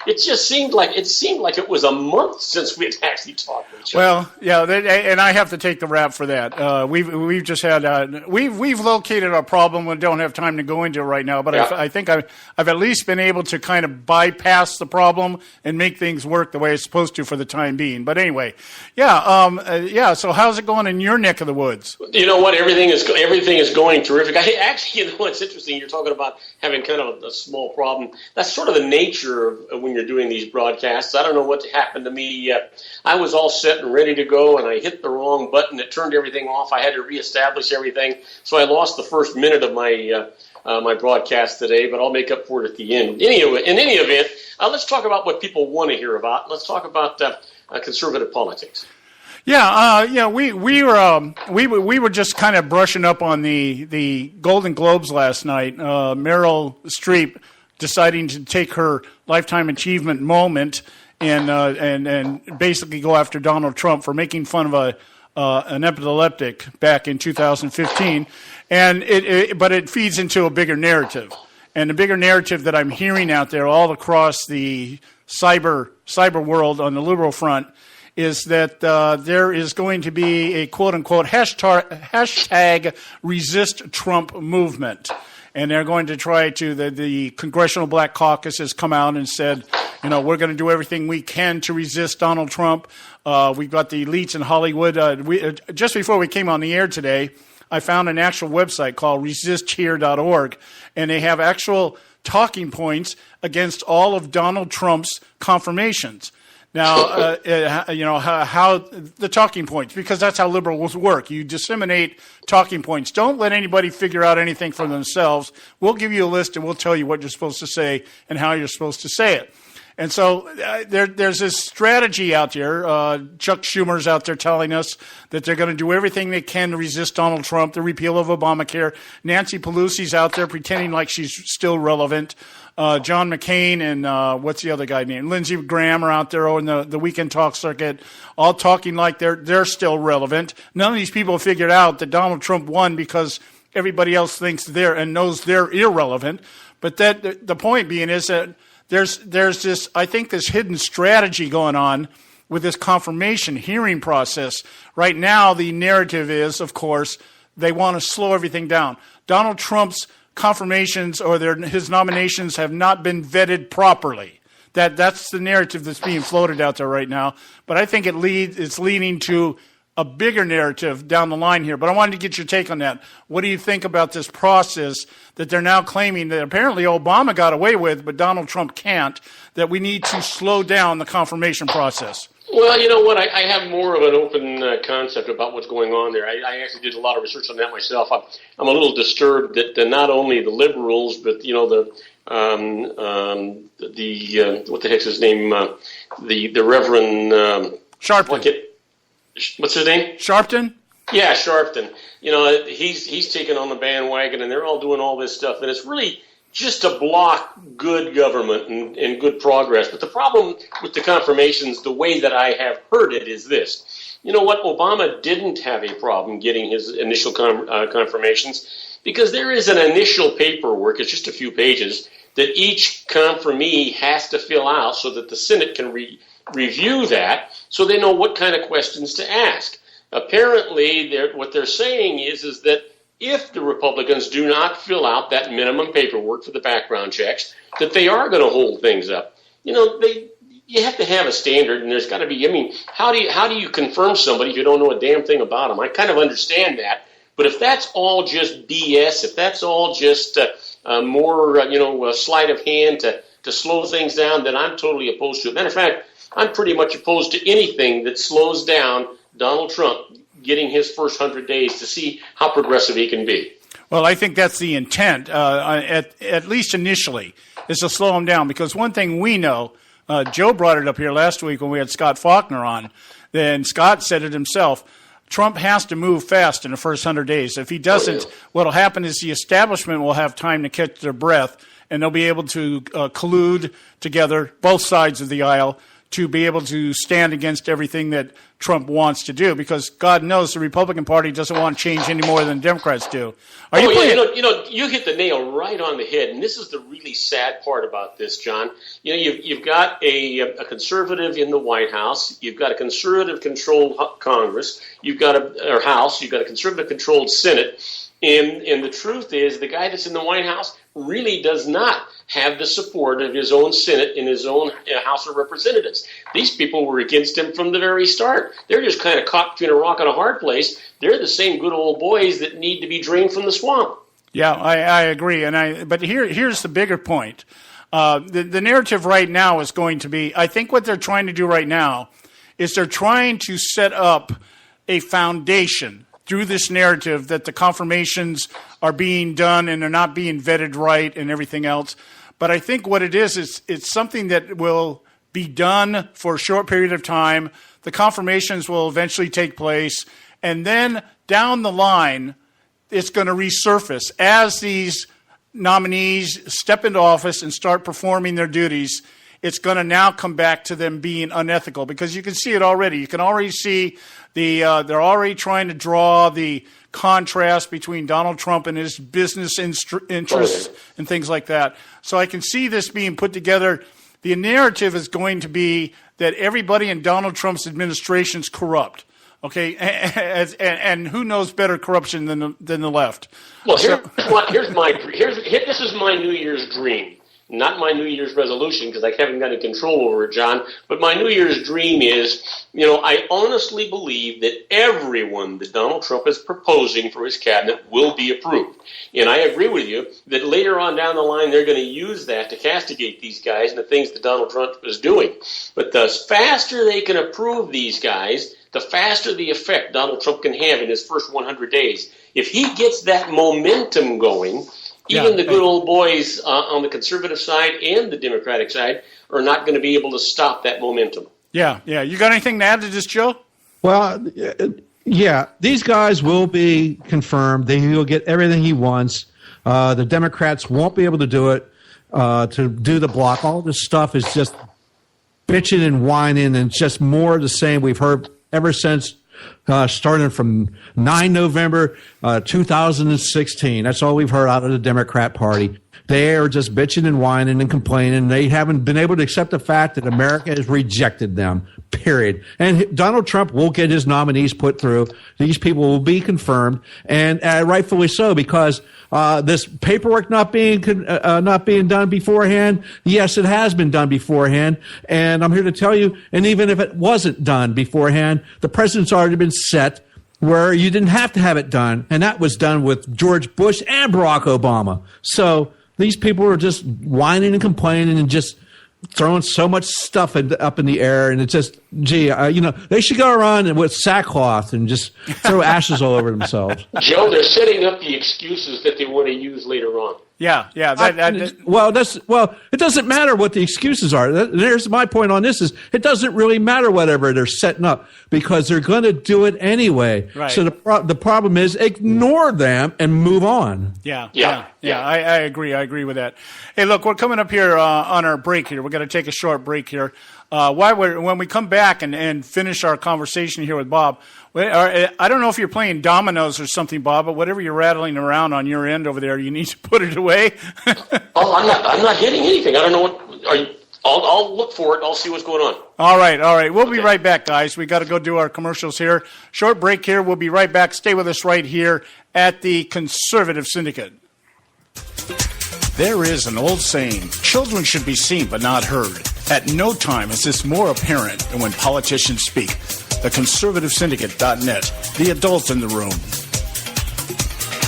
Speaker 20: It seemed like it was a month since we had actually talked to each other.
Speaker 6: Well, yeah, and I have to take the rap for that. We've just had we've located a problem. We don't have time to go into it right now, but yeah. I think I've at least been able to kind of bypass the problem and make things work the way it's supposed to for the time being. But anyway, yeah. So how's it going in your neck of the woods?
Speaker 20: You know what? Everything is going terrific. Actually, you know, it's interesting. You're talking about having kind of a small problem. That's sort of the nature of when you're doing these broadcasts. I don't know what happened to me. I was all set and ready to go, and I hit the wrong button. It turned everything off. I had to reestablish everything. So I lost the first minute of my my broadcast today, but I'll make up for it at the end. In any event, let's talk about what people want to hear about. Let's talk about conservative politics.
Speaker 6: Yeah, we were just kind of brushing up on the Golden Globes last night. Meryl Streep deciding to take her lifetime achievement moment and basically go after Donald Trump for making fun of an epileptic back in 2015, but it feeds into a bigger narrative, and the bigger narrative that I'm hearing out there all across the cyber world on the liberal front is that there is going to be a quote-unquote hashtag resist Trump movement. And they're going to try to, the Congressional Black Caucus has come out and said, you know, we're going to do everything we can to resist Donald Trump. We've got the elites in Hollywood. Just before we came on the air today, I found an actual website called resisthere.org, and they have actual talking points against all of Donald Trump's confirmations. Now, you know, how the talking points, because that's how liberals work. You disseminate talking points. Don't let anybody figure out anything for themselves. We'll give you a list and we'll tell you what you're supposed to say and how you're supposed to say it. And so there's this strategy out there. Chuck Schumer's out there telling us that they're going to do everything they can to resist Donald Trump, the repeal of Obamacare. Nancy Pelosi's out there pretending like she's still relevant. John McCain and what's the other guy named? Lindsey Graham are out there on the weekend talk circuit, all talking like they're still relevant. None of these people have figured out that Donald Trump won because everybody else thinks and knows they're irrelevant. But the point being is that there's this, I think, this hidden strategy going on with this confirmation hearing process. Right now, the narrative is, of course, they want to slow everything down. Donald Trump's confirmations or his nominations have not been vetted properly. That's the narrative that's being floated out there right now. But I think it's leading to a bigger narrative down the line here. But I wanted to get your take on that. What do you think about this process that they're now claiming that apparently Obama got away with, but Donald Trump can't, that we need to slow down the confirmation process?
Speaker 20: Well, you know what? I have more of an open concept about what's going on there. I actually did a lot of research on that myself. I'm a little disturbed that not only the liberals, but you know the what the heck's his name? The Reverend
Speaker 6: Sharpton.
Speaker 20: What's his name?
Speaker 6: Sharpton.
Speaker 20: Yeah, Sharpton. You know, he's taken on the bandwagon, and they're all doing all this stuff, and it's really just to block good government and good progress. But the problem with the confirmations, the way that I have heard it, is this. You know what? Obama didn't have a problem getting his initial confirmations because there is an initial paperwork, it's just a few pages, that each confirmee has to fill out so that the Senate can review that so they know what kind of questions to ask. Apparently, what they're saying is that if the Republicans do not fill out that minimum paperwork for the background checks, that they are going to hold things up. You know, you have to have a standard, and there's got to be. I mean, how do you confirm somebody if you don't know a damn thing about them? I kind of understand that, but if that's all just BS, if that's all just more, a sleight of hand to slow things down, then I'm totally opposed to it. Matter of fact, I'm pretty much opposed to anything that slows down Donald Trump getting his first 100 days to see how progressive he can be.
Speaker 6: Well, I think that's the intent, at least initially, is to slow him down. Because one thing we know, Joe brought it up here last week when we had Scott Faulkner on, then Scott said it himself, Trump has to move fast in the first 100 days. If he doesn't, what'll happen is the establishment will have time to catch their breath, and they'll be able to collude together, both sides of the aisle, to be able to stand against everything that Trump wants to do, because God knows the Republican Party doesn't want change any more than the Democrats do.
Speaker 20: You hit the nail right on the head, and this is the really sad part about this, John. You've got a conservative in the White House, you've got a conservative-controlled Congress, you've got a House, you've got a conservative-controlled Senate, and the truth is the guy that's in the White House really does not have the support of his own Senate and his own House of Representatives. These people were against him from the very start. They're just kind of caught between a rock and a hard place. They're the same good old boys that need to be drained from the swamp.
Speaker 6: Yeah, I agree. But here's the bigger point. The narrative right now is going to be, I think what they're trying to do right now is they're trying to set up a foundation through this narrative that the confirmations are being done and they're not being vetted right and everything else. But I think what it is it's something that will be done for a short period of time. The confirmations will eventually take place. And then down the line, it's going to resurface. As these nominees step into office and start performing their duties, it's going to now come back to them being unethical, because you can see it already. You can already see they're already trying to draw the contrast between Donald Trump and his business interests and things like that. So I can see this being put together. The narrative is going to be that everybody in Donald Trump's administration is corrupt. Okay, and who knows better corruption than the left?
Speaker 20: Well, this is my New Year's dream. Not my New Year's resolution, because I haven't got any control over it, John. But my New Year's dream is, I honestly believe that everyone that Donald Trump is proposing for his cabinet will be approved. And I agree with you that later on down the line, they're going to use that to castigate these guys and the things that Donald Trump is doing. But the faster they can approve these guys, the faster the effect Donald Trump can have in his first 100 days. If he gets that momentum going, even the good old boys on the conservative side and the Democratic side are not going to be able to stop that momentum.
Speaker 6: Yeah. You got anything to add to this, Joe?
Speaker 5: Well, yeah, these guys will be confirmed. He'll get everything he wants. The Democrats won't be able to do it, to do the block. All this stuff is just bitching and whining, and just more of the same we've heard ever since starting from 9 November 2016. That's all we've heard out of the Democrat Party. They are just bitching and whining and complaining. They haven't been able to accept the fact that America has rejected them, period. And Donald Trump will get his nominees put through. These people will be confirmed, and rightfully so, because this paperwork not being done beforehand, yes, it has been done beforehand. And I'm here to tell you, and even if it wasn't done beforehand, the president's already been set where you didn't have to have it done. And that was done with George Bush and Barack Obama. So these people are just whining and complaining and just throwing so much stuff up in the air. And it's just, they should go around with sackcloth and just throw ashes all over themselves.
Speaker 20: Joe, they're setting up the excuses that they want to use later on.
Speaker 6: Yeah.
Speaker 5: It doesn't matter what the excuses are. There's my point on this: is it doesn't really matter whatever they're setting up because they're going to do it anyway.
Speaker 6: Right.
Speaker 5: So the problem is ignore them and move on.
Speaker 6: Yeah. I agree. I agree with that. Hey, look, we're coming up here on our break here. We're going to take a short break here. When we come back and finish our conversation here with Bob, I don't know if you're playing dominoes or something, Bob, but whatever you're rattling around on your end over there, you need to put it away.
Speaker 20: I'm not hitting anything. I don't know what. I'll look for it. I'll see what's going on.
Speaker 6: All right. We'll be right back, guys. We got to go do our commercials here. Short break here. We'll be right back. Stay with us right here at the Conservative Syndicate. There is an old saying, children should be seen but not heard. At no time is this more apparent than when politicians speak. TheConservativeSyndicate.net, the adult in the room.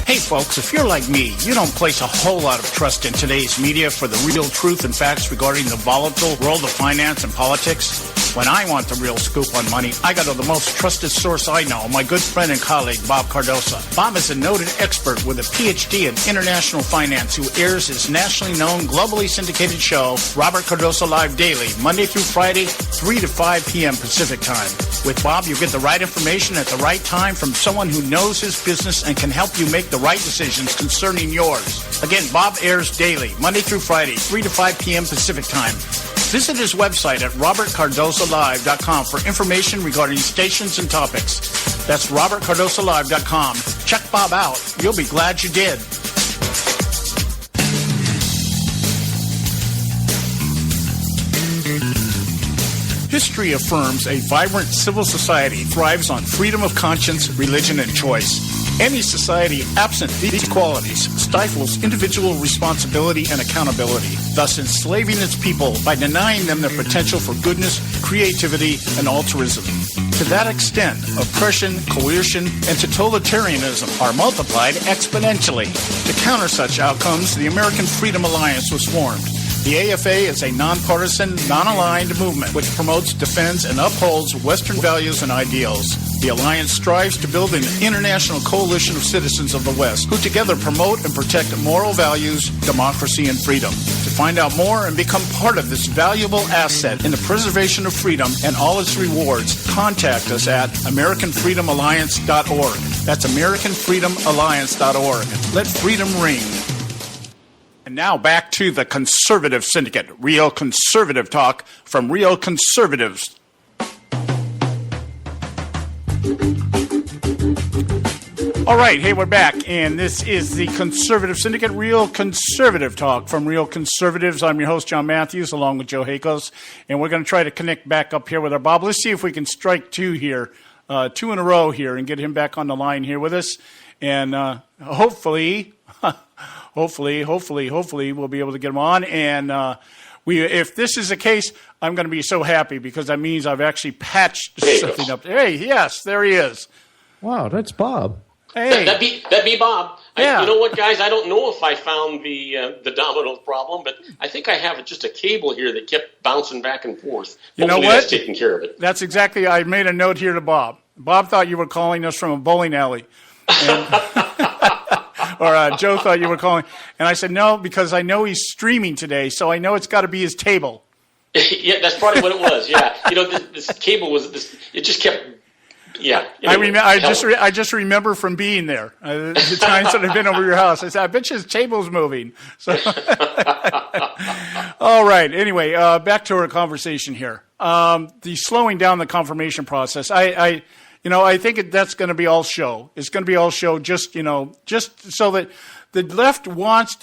Speaker 6: Hey folks, if you're like me, you don't place a whole lot of trust in today's media for the real truth and facts regarding the volatile world of finance and politics. When I want the real scoop on money, I go to the most trusted source I know, my good friend and colleague, Bob Cardoso. Bob is a noted expert with a PhD in international finance who airs his nationally known, globally syndicated show, Robert Cardoso Live Daily, Monday through Friday, 3 to 5 p.m. Pacific Time. With Bob, you get the right information at the right time from someone who knows his business and can help you make the right decisions concerning yours. Again, Bob airs daily, Monday through Friday, 3 to 5 p.m. Pacific Time. Visit his website at robertcardosolive.com for information regarding stations and topics. That's robertcardosolive.com. Check Bob out. You'll be glad you did. History affirms a vibrant civil society thrives on freedom of conscience, religion, and choice. Any society absent these qualities stifles individual responsibility and accountability, thus enslaving its people by denying them their potential for goodness, creativity, and altruism. To that extent, oppression, coercion, and totalitarianism are multiplied exponentially. To counter such outcomes, the American Freedom Alliance was formed. The AFA is a nonpartisan, non-aligned movement which promotes, defends, and upholds Western values and ideals. The Alliance strives to build an international coalition of citizens of the West who together promote and protect moral values, democracy, and freedom. To find out more and become part of this valuable asset in the preservation of freedom and all its rewards, contact us at AmericanFreedomAlliance.org. That's AmericanFreedomAlliance.org. Let freedom ring. And now back to the Conservative Syndicate, real conservative talk from real conservatives. All right, hey, we're back, and this is the Conservative Syndicate, real conservative talk from real conservatives. I'm your host, John Matthews, along with Joe Hakos, and we're going to try to connect back up here with our Bob. Let's see if we can strike two here, two in a row here, and get him back on the line here with us, and hopefully we'll be able to get him on. And if this is the case, I'm going to be so happy because that means I've actually patched something up. Hey, yes, there he is.
Speaker 5: Wow, that's Bob.
Speaker 6: Hey,
Speaker 20: that'd be Bob.
Speaker 6: Yeah.
Speaker 20: You know what, guys? I don't know if I found the domino problem, but I think I have just a cable here that kept bouncing back and forth.
Speaker 6: You know
Speaker 20: Hopefully
Speaker 6: what?
Speaker 20: That's taking care of it.
Speaker 6: That's exactly. I made a note here to Bob. Bob thought you were calling us from a bowling alley. And or Joe thought you were calling. And I said, no, because I know he's streaming today, so I know it's got to be his table.
Speaker 20: Yeah, that's probably what it was. Yeah. You know, this cable was it just kept. Yeah. Anyway,
Speaker 6: I just remember from being there, the times that I've been over your house. I said, I bet you his table's moving. So, all right. Anyway, back to our conversation here. The slowing down the confirmation process. I think that's going to be all show. It's going to be all show just so that the left wants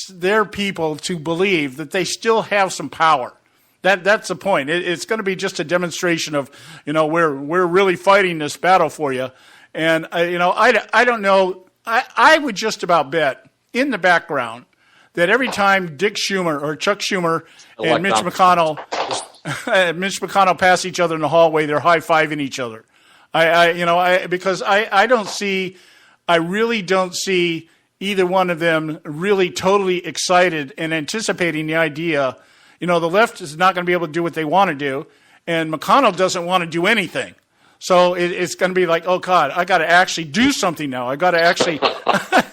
Speaker 6: their people to believe that they still have some power. That's the point. It's going to be just a demonstration of, we're really fighting this battle for you. And, I don't know. I would just about bet in the background that every time Dick Schumer or Chuck Schumer and Mitch McConnell pass each other in the hallway, they're high-fiving each other. Because I really don't see either one of them really totally excited and anticipating the idea. The left is not going to be able to do what they want to do, and McConnell doesn't want to do anything. So it's going to be like, oh God, I got to actually do something now. I got to actually,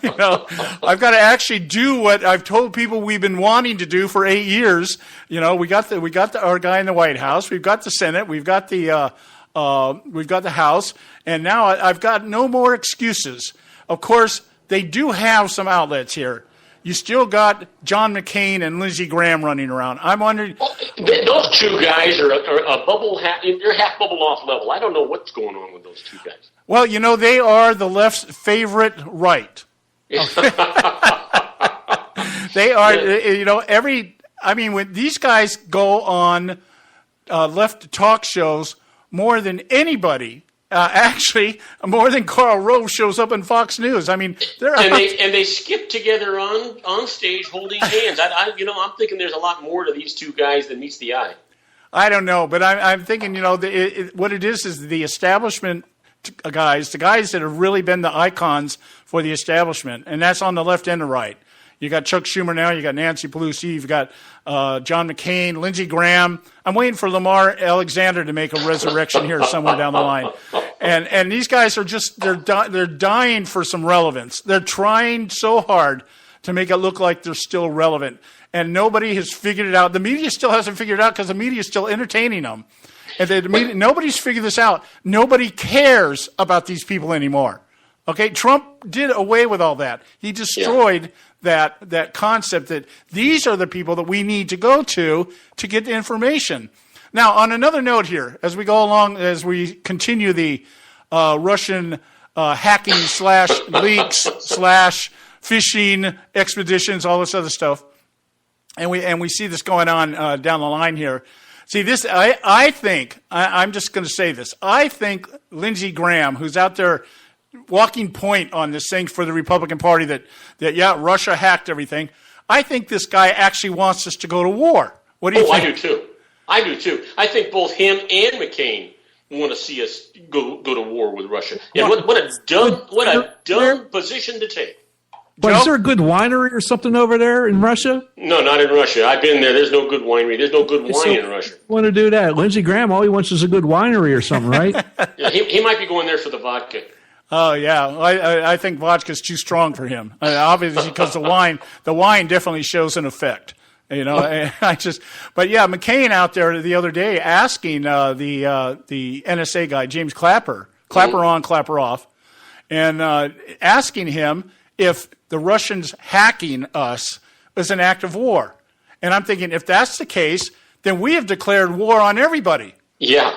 Speaker 6: I've got to actually do what I've told people we've been wanting to do for 8 years. We got our guy in the White House, we've got the Senate, we've got the House, and now I've got no more excuses. Of course, they do have some outlets here. You still got John McCain and Lindsey Graham running around. I'm wondering.
Speaker 20: Those two guys are a bubble. They're half bubble off level. I don't know what's going on with those two guys.
Speaker 6: Well, they are the left's favorite right. They are, when these guys go on left talk shows more than anybody. Actually, more than Karl Rove shows up in Fox News. I mean,
Speaker 20: they skip together on stage holding hands. I'm thinking there's a lot more to these two guys than meets the eye.
Speaker 6: I don't know, but I'm thinking, what it is the establishment guys, the guys that have really been the icons for the establishment, and that's on the left and the right. You got Chuck Schumer now. You got Nancy Pelosi. You've got John McCain, Lindsey Graham. I'm waiting for Lamar Alexander to make a resurrection here somewhere down the line. And these guys are just they're dying for some relevance. They're trying so hard to make it look like they're still relevant, and nobody has figured it out. The media still hasn't figured it out because the media is still entertaining them. And nobody's figured this out. Nobody cares about these people anymore. Okay, Trump did away with all that. He destroyed that concept that these are the people that we need to go to get the information. Now, on another note here, as we go along, as we continue the Russian hacking / leaks / phishing expeditions, all this other stuff, and we see this going on down the line here. See, this, I think, I'm just going to say this. I think Lindsey Graham, who's out there walking point on this thing for the Republican Party that Russia hacked everything. I think this guy actually wants us to go to war. What do you think?
Speaker 20: I do too. I think both him and McCain want to see us go to war with Russia. And what a dumb position to take.
Speaker 5: But is there a good winery or something over there in Russia?
Speaker 20: No, not in Russia. I've been there. There's no good winery. There's no good wine in Russia.
Speaker 5: Want to do that? Lindsey Graham, all he wants is a good winery or something, right?
Speaker 20: Yeah, he might be going there for the vodka.
Speaker 6: Oh yeah, I think vodka's too strong for him. Obviously, because the wine definitely shows an effect. But yeah, McCain out there the other day asking the NSA guy James Clapper on, Clapper off, and asking him if the Russians hacking us is an act of war. And I'm thinking, if that's the case, then we have declared war on everybody.
Speaker 20: Yeah.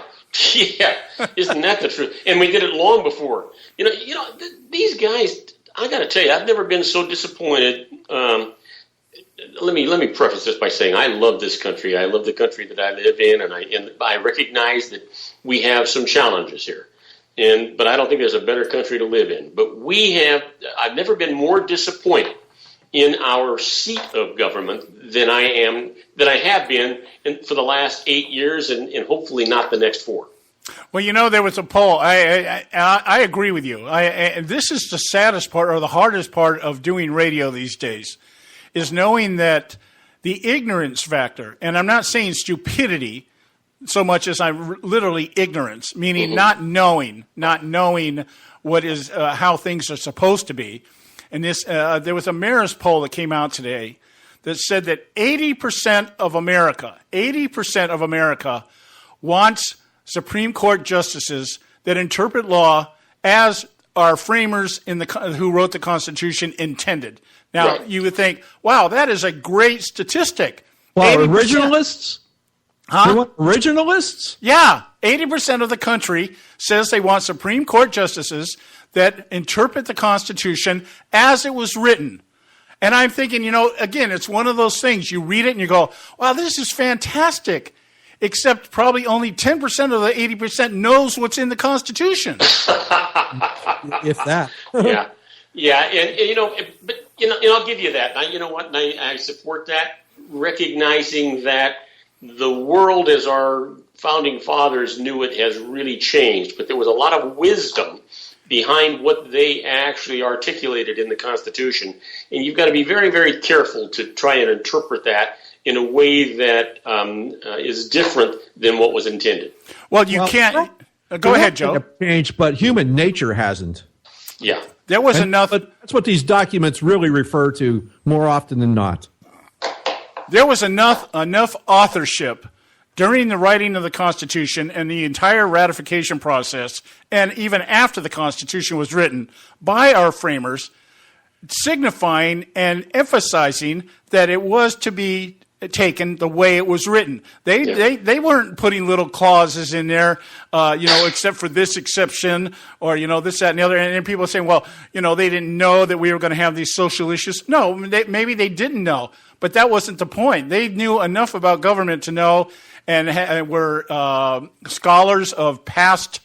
Speaker 20: Yeah, isn't that the truth? And we did it long before. These guys. I got to tell you, I've never been so disappointed. Let me preface this by saying I love this country. I love the country that I live in, and I recognize that we have some challenges here. But I don't think there's a better country to live in. But I've never been more disappointed in our seat of government than I have been for the last 8 years, and hopefully not the next 4.
Speaker 6: Well, there was a poll. I agree with you. This is the saddest part or the hardest part of doing radio these days, is knowing that the ignorance factor, and I'm not saying stupidity so much as literally ignorance, meaning not knowing what is how things are supposed to be. And there was a Marist poll that came out today that said that 80% of America wants Supreme Court justices that interpret law as our framers who wrote the Constitution intended. Now, You would think, wow, that is a great statistic.
Speaker 5: Well, originalists? Huh? Originalists?
Speaker 6: Yeah. 80% of the country says they want Supreme Court justices that interpret the Constitution as it was written. And I'm thinking, again, it's one of those things. You read it and you go, wow, this is fantastic. Except probably only 10% of the 80% knows what's in the Constitution.
Speaker 5: If that.
Speaker 20: Yeah. Yeah. And I'll give you that. You know what? I support that, recognizing that the world as our founding fathers knew it has really changed. But there was a lot of wisdom behind what they actually articulated in the Constitution. And you've got to be very, very careful to try and interpret that in a way that is different than what was intended.
Speaker 6: Well, you can't. Go ahead, Joe.
Speaker 5: Changed, but human nature hasn't.
Speaker 20: Yeah.
Speaker 6: There was enough.
Speaker 5: But that's what these documents really refer to more often than not.
Speaker 6: There was enough authorship during the writing of the Constitution and the entire ratification process, and even after the Constitution was written by our framers, signifying and emphasizing that it was to be taken the way it was written. They weren't putting little clauses in there, except for this exception or, this, that, and the other. And people are saying, well, they didn't know that we were going to have these social issues. No, maybe they didn't know, but that wasn't the point. They knew enough about government to know and were scholars of past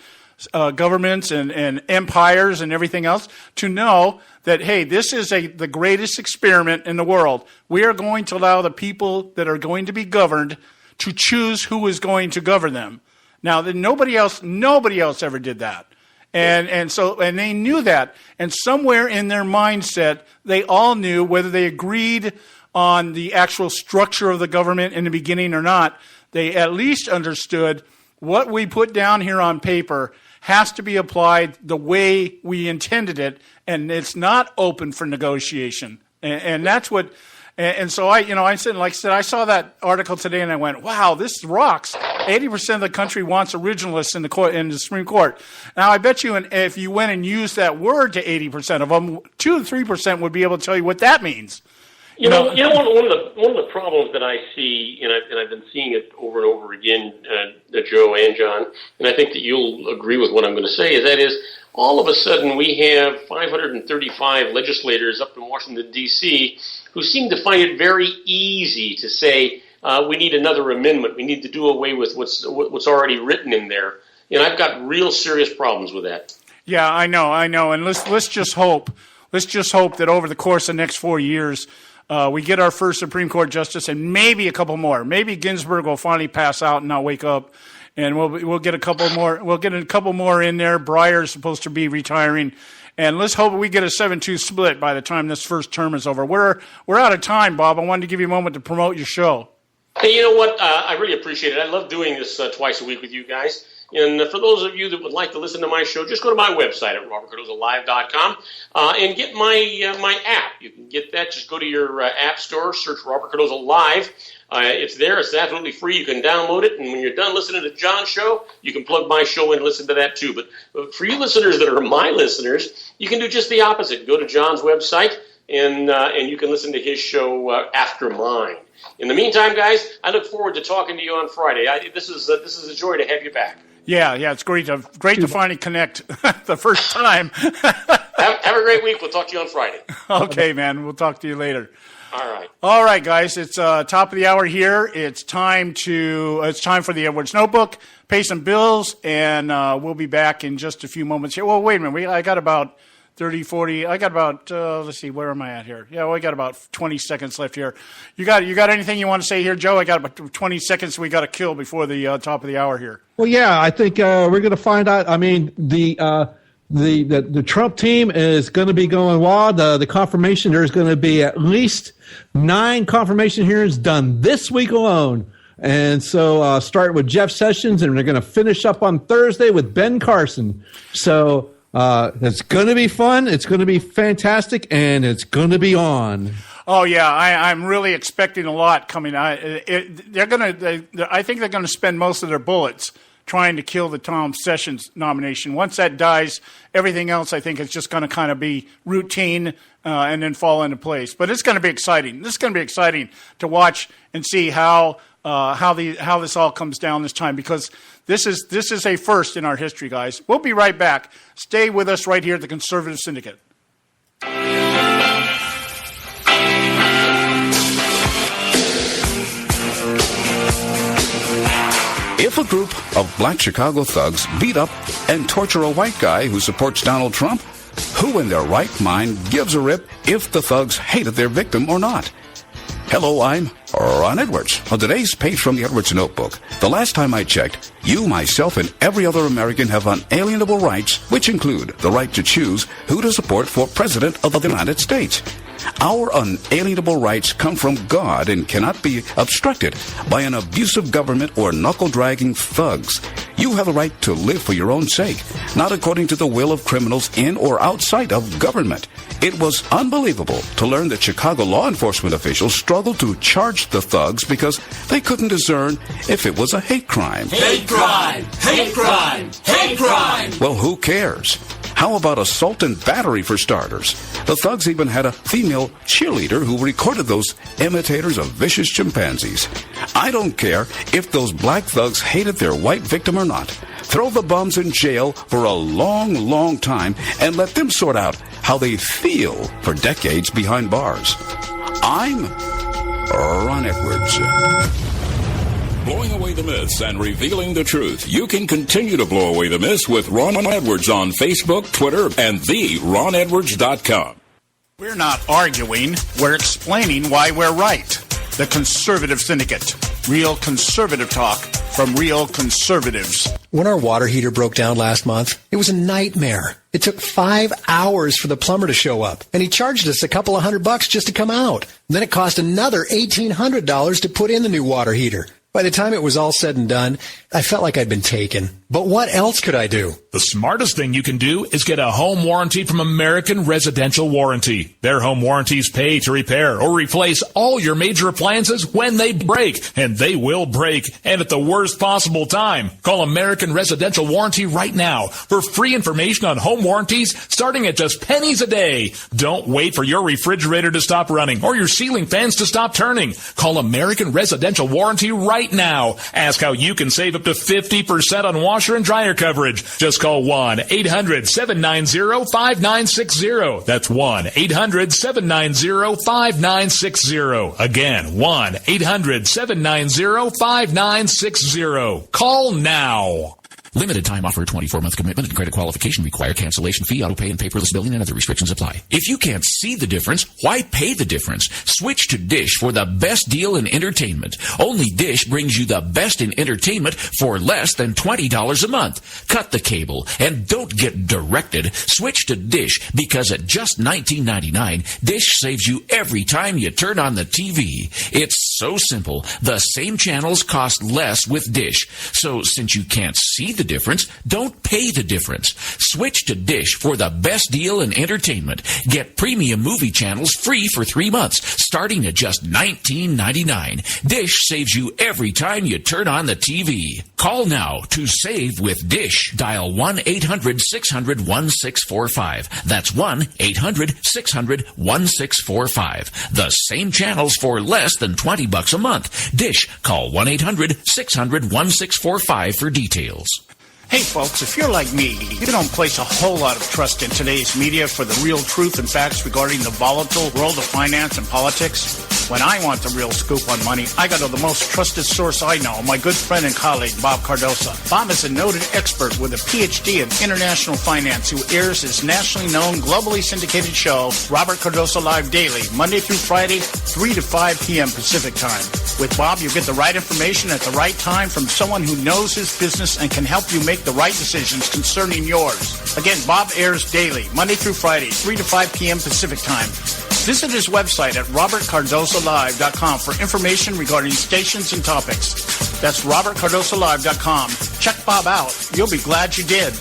Speaker 6: governments and empires and everything else to know that, hey, this is the greatest experiment in the world. We are going to allow the people that are going to be governed to choose who is going to govern them. Now, nobody else ever did that. And they knew that. And somewhere in their mindset, they all knew, whether they agreed on the actual structure of the government in the beginning or not, they at least understood what we put down here on paper has to be applied the way we intended it, and it's not open for negotiation. And that's what. And so I said, I saw that article today, and I went, wow, this rocks. 80% of the country wants originalists in the Supreme Court. Now, I bet you, if you went and used that word to 80% of them, 2 to 3% would be able to tell you what that means.
Speaker 20: One of the problems that I see, and I've been seeing it over and over again, Joe and John, and I think that you'll agree with what I'm going to say, is all of a sudden we have 535 legislators up in Washington, D.C., who seem to find it very easy to say, we need another amendment, we need to do away with what's already written in there. And I've got real serious problems with that.
Speaker 6: Yeah, I know, and let's just hope that over the course of the next 4 years, we get our first Supreme Court justice and maybe a couple more. Maybe Ginsburg will finally pass out and not wake up, and we'll get a couple more. We'll get a couple more in there. Breyer's supposed to be retiring, and let's hope we get a 7-2 split by the time this first term is over. We're out of time, Bob. I wanted to give you a moment to promote your show.
Speaker 20: Hey, you know what? I really appreciate it. I love doing this twice a week with you guys. And for those of you that would like to listen to my show, just go to my website at robertcardozalive.com and get my app. You can get that. Just go to your app store, search Robert Cardozo Live. It's there. It's absolutely free. You can download it. And when you're done listening to John's show, you can plug my show in and listen to that too. But for you listeners that are my listeners, you can do just the opposite. Go to John's website and you can listen to his show after mine. In the meantime, guys, I look forward to talking to you on Friday. This is a joy to have you back.
Speaker 6: Yeah, it's great to finally connect the first time.
Speaker 20: Have a great week. We'll talk to you on Friday.
Speaker 6: Okay, man. We'll talk to you later.
Speaker 20: All
Speaker 6: right, guys. It's top of the hour here. It's time for the Edwards Notebook. Pay some bills, and we'll be back in just a few moments here. Well, wait a minute. I got about 30, 40. I got about, let's see, where am I at here? Yeah, we got about 20 seconds left here. You got anything you want to say here, Joe? I got about 20 seconds we got to kill before the top of the hour here.
Speaker 5: Well, yeah, I think we're going to find out. I mean, the Trump team is going to be going wild. The confirmation, there's going to be at least 9 confirmation hearings done this week alone. And so start with Jeff Sessions, and they're going to finish up on Thursday with Ben Carson. So it's going to be fun. It's going to be fantastic, and it's going to be on.
Speaker 6: Oh yeah, I'm really expecting a lot coming. I think they're going to spend most of their bullets trying to kill the Tom Sessions nomination. Once that dies, everything else I think is just going to kind of be routine and then fall into place. But it's going to be exciting. This is going to be exciting to watch and see how this all comes down this time, because this is a first in our history, guys. We'll be right back. Stay with us right here at the Conservative Syndicate.
Speaker 21: If a group of black Chicago thugs beat up and torture a white guy who supports Donald Trump, who in their right mind gives a rip if the thugs hated their victim or not? Hello, I'm Ron Edwards. On today's page from the Edwards Notebook, the last time I checked, you, myself, and every other American have unalienable rights, which include the right to choose who to support for President of the United States. Our unalienable rights come from God and cannot be obstructed by an abusive government or knuckle-dragging thugs. You You have the right to live for your own sake, not according to the will of criminals in or outside of government. It was unbelievable to learn that Chicago law enforcement officials struggled to charge the thugs because they couldn't discern if it was a hate crime.
Speaker 13: Hate crime! Hate crime! Hate crime!
Speaker 21: Well, who cares? How about assault and battery for starters? The thugs even had a female cheerleader who recorded those imitators of vicious chimpanzees. I don't care if those black thugs hated their white victim or not. Throw the bums in jail for a long, long time and let them sort out how they feel for decades behind bars. I'm Ron Edwards.
Speaker 1: Blowing away the myths and revealing the truth. You can continue to blow away the myths with Ron Edwards on Facebook, Twitter, and theronedwards.com.
Speaker 2: We're not arguing. We're explaining why we're right. The Conservative Syndicate. Real conservative talk from real conservatives.
Speaker 9: When our water heater broke down last month, it was a nightmare. It took 5 hours for the plumber to show up, and he charged us a couple of $100 just to come out. And then it cost another $1,800 to put in the new water heater. By the time it was all said and done, I felt like I'd been taken. But what else could I do?
Speaker 10: The smartest thing you can do is get a home warranty from American Residential Warranty. Their home warranties pay to repair or replace all your major appliances when they break, and they will break, and at the worst possible time. Call American Residential Warranty right now for free information on home warranties starting at just pennies a day. Don't wait for your refrigerator to stop running or your ceiling fans to stop turning. Call American Residential Warranty right now. Ask how you can save up to 50% on washer and dryer coverage. Just call 1-800-790-5960. That's 1-800-790-5960. Again, 1-800-790-5960. Call now.
Speaker 11: Limited time offer, 24-month commitment and credit qualification require cancellation fee, auto pay, and paperless billing, and other restrictions apply. If you can't see the difference, why pay the difference? Switch to Dish for the best deal in entertainment. Only Dish brings you the best in entertainment for less than $20 a month. Cut the cable and don't get directed. Switch to Dish because at just $19.99, Dish saves you every time you turn on the TV. It's so simple. The same channels cost less with Dish. So since you can't see the difference, don't pay the difference. Switch to Dish for the best deal in entertainment. Get premium movie channels free for 3 months, starting at just $19.99. Dish saves you every time you turn on the TV. Call now to save with Dish. Dial 1-800-600-1645. That's 1-800-600-1645. The same channels for less than $20 a month. Dish. Call 1-800-600-1645 for details.
Speaker 2: Hey folks, if you're like me, you don't place a whole lot of trust in today's media for the real truth and facts regarding the volatile world of finance and politics. When I want the real scoop on money, I go to the most trusted source I know, my good friend and colleague, Bob Cardoso. Bob is a noted expert with a PhD in international finance who airs his nationally known, globally syndicated show, Robert Cardoso Live Daily, Monday through Friday, 3 to 5 p.m. Pacific Time. With Bob, you get the right information at the right time from someone who knows his business and can help you make the right decisions concerning yours. Again, Bob airs daily, Monday through Friday, 3 to 5 p.m. Pacific Time. Visit his website at robertcardosolive.com for information regarding stations and topics. That's robertcardosolive.com. Check Bob out. You'll be glad you did.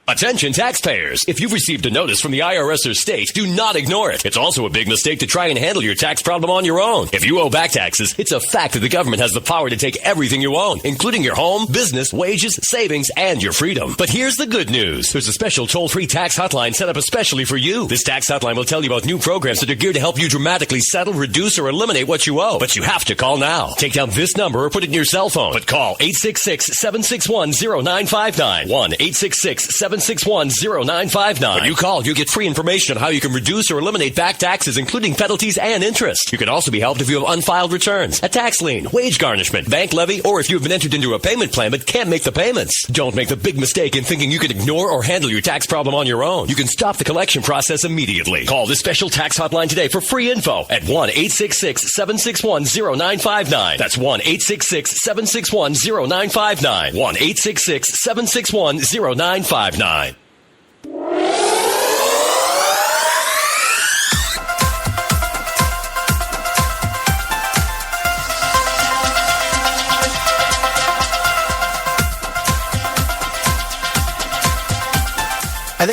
Speaker 12: Attention taxpayers. If you've received a notice from the IRS or state, do not ignore it. It's also a big mistake to try and handle your tax problem on your own. If you owe back taxes, it's a fact that the government has the power to take everything you own, including your home, business, wages, savings, and your freedom. But here's the good news. There's a special toll-free tax hotline set up especially for you. This tax hotline will tell you about new programs that are geared to help you dramatically settle, reduce, or eliminate what you owe. But you have to call now. Take down this number or put it in your cell phone. But call 866-761-0959. 1-866-761-0959. When you call, you get free information on how you can reduce or eliminate back taxes, including penalties and interest. You can also be helped if you have unfiled returns, a tax lien, wage garnishment, bank levy, or if you've been entered into a payment plan but can't make the payments. Don't make the big mistake in thinking you can ignore or handle your tax problem on your own. You can stop the collection process immediately. Call this special tax hotline today for free info at 1-866-761-0959. That's 1-866-761-0959. 1-866-761-0959.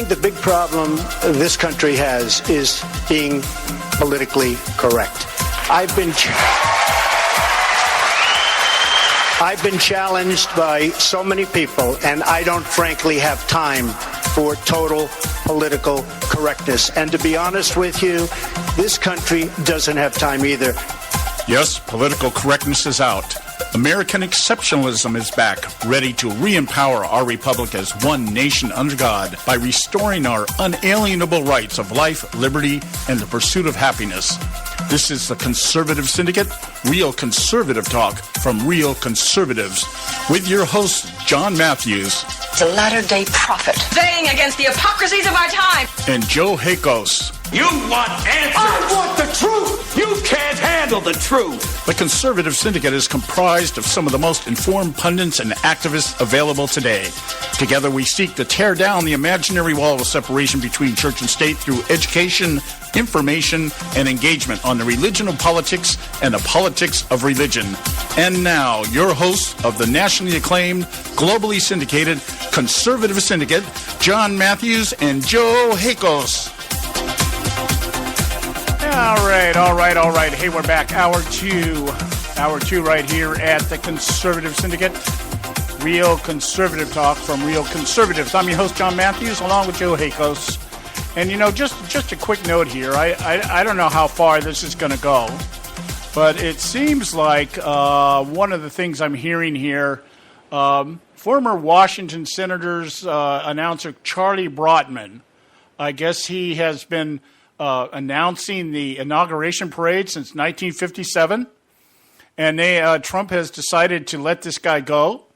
Speaker 3: think the big problem this country has is being politically correct. I've been challenged by so many people, and I don't frankly have time for total political correctness. And to be honest with you, this country doesn't have time either.
Speaker 2: Yes, political correctness is out. American exceptionalism is back, ready to re-empower our republic as one nation under God by restoring our unalienable rights of life, liberty, and the pursuit of happiness. This is the Conservative Syndicate, real conservative talk from real conservatives, with your host, John Matthews.
Speaker 22: It's a latter-day prophet. Saying against the hypocrisies of our time.
Speaker 2: And Joe Hakos.
Speaker 4: You want answers! I want the truth! You can't handle the truth!
Speaker 2: The Conservative Syndicate is comprised of some of the most informed pundits and activists available today. Together we seek to tear down the imaginary wall of separation between church and state through education, information, and engagement on the religion of politics and the politics of religion. And now, your hosts of the nationally acclaimed, globally syndicated Conservative Syndicate, John Matthews and Joe Hakos.
Speaker 6: All right. Hey, we're back. Hour two right here at the Conservative Syndicate. Real conservative talk from real conservatives. I'm your host, John Matthews, along with Joe Hakos. And, just a quick note here. I don't know how far this is going to go, but it seems like one of the things I'm hearing here, former Washington Senators announcer Charlie Brotman, I guess he has been announcing the inauguration parade since 1957, and Trump has decided to let this guy go.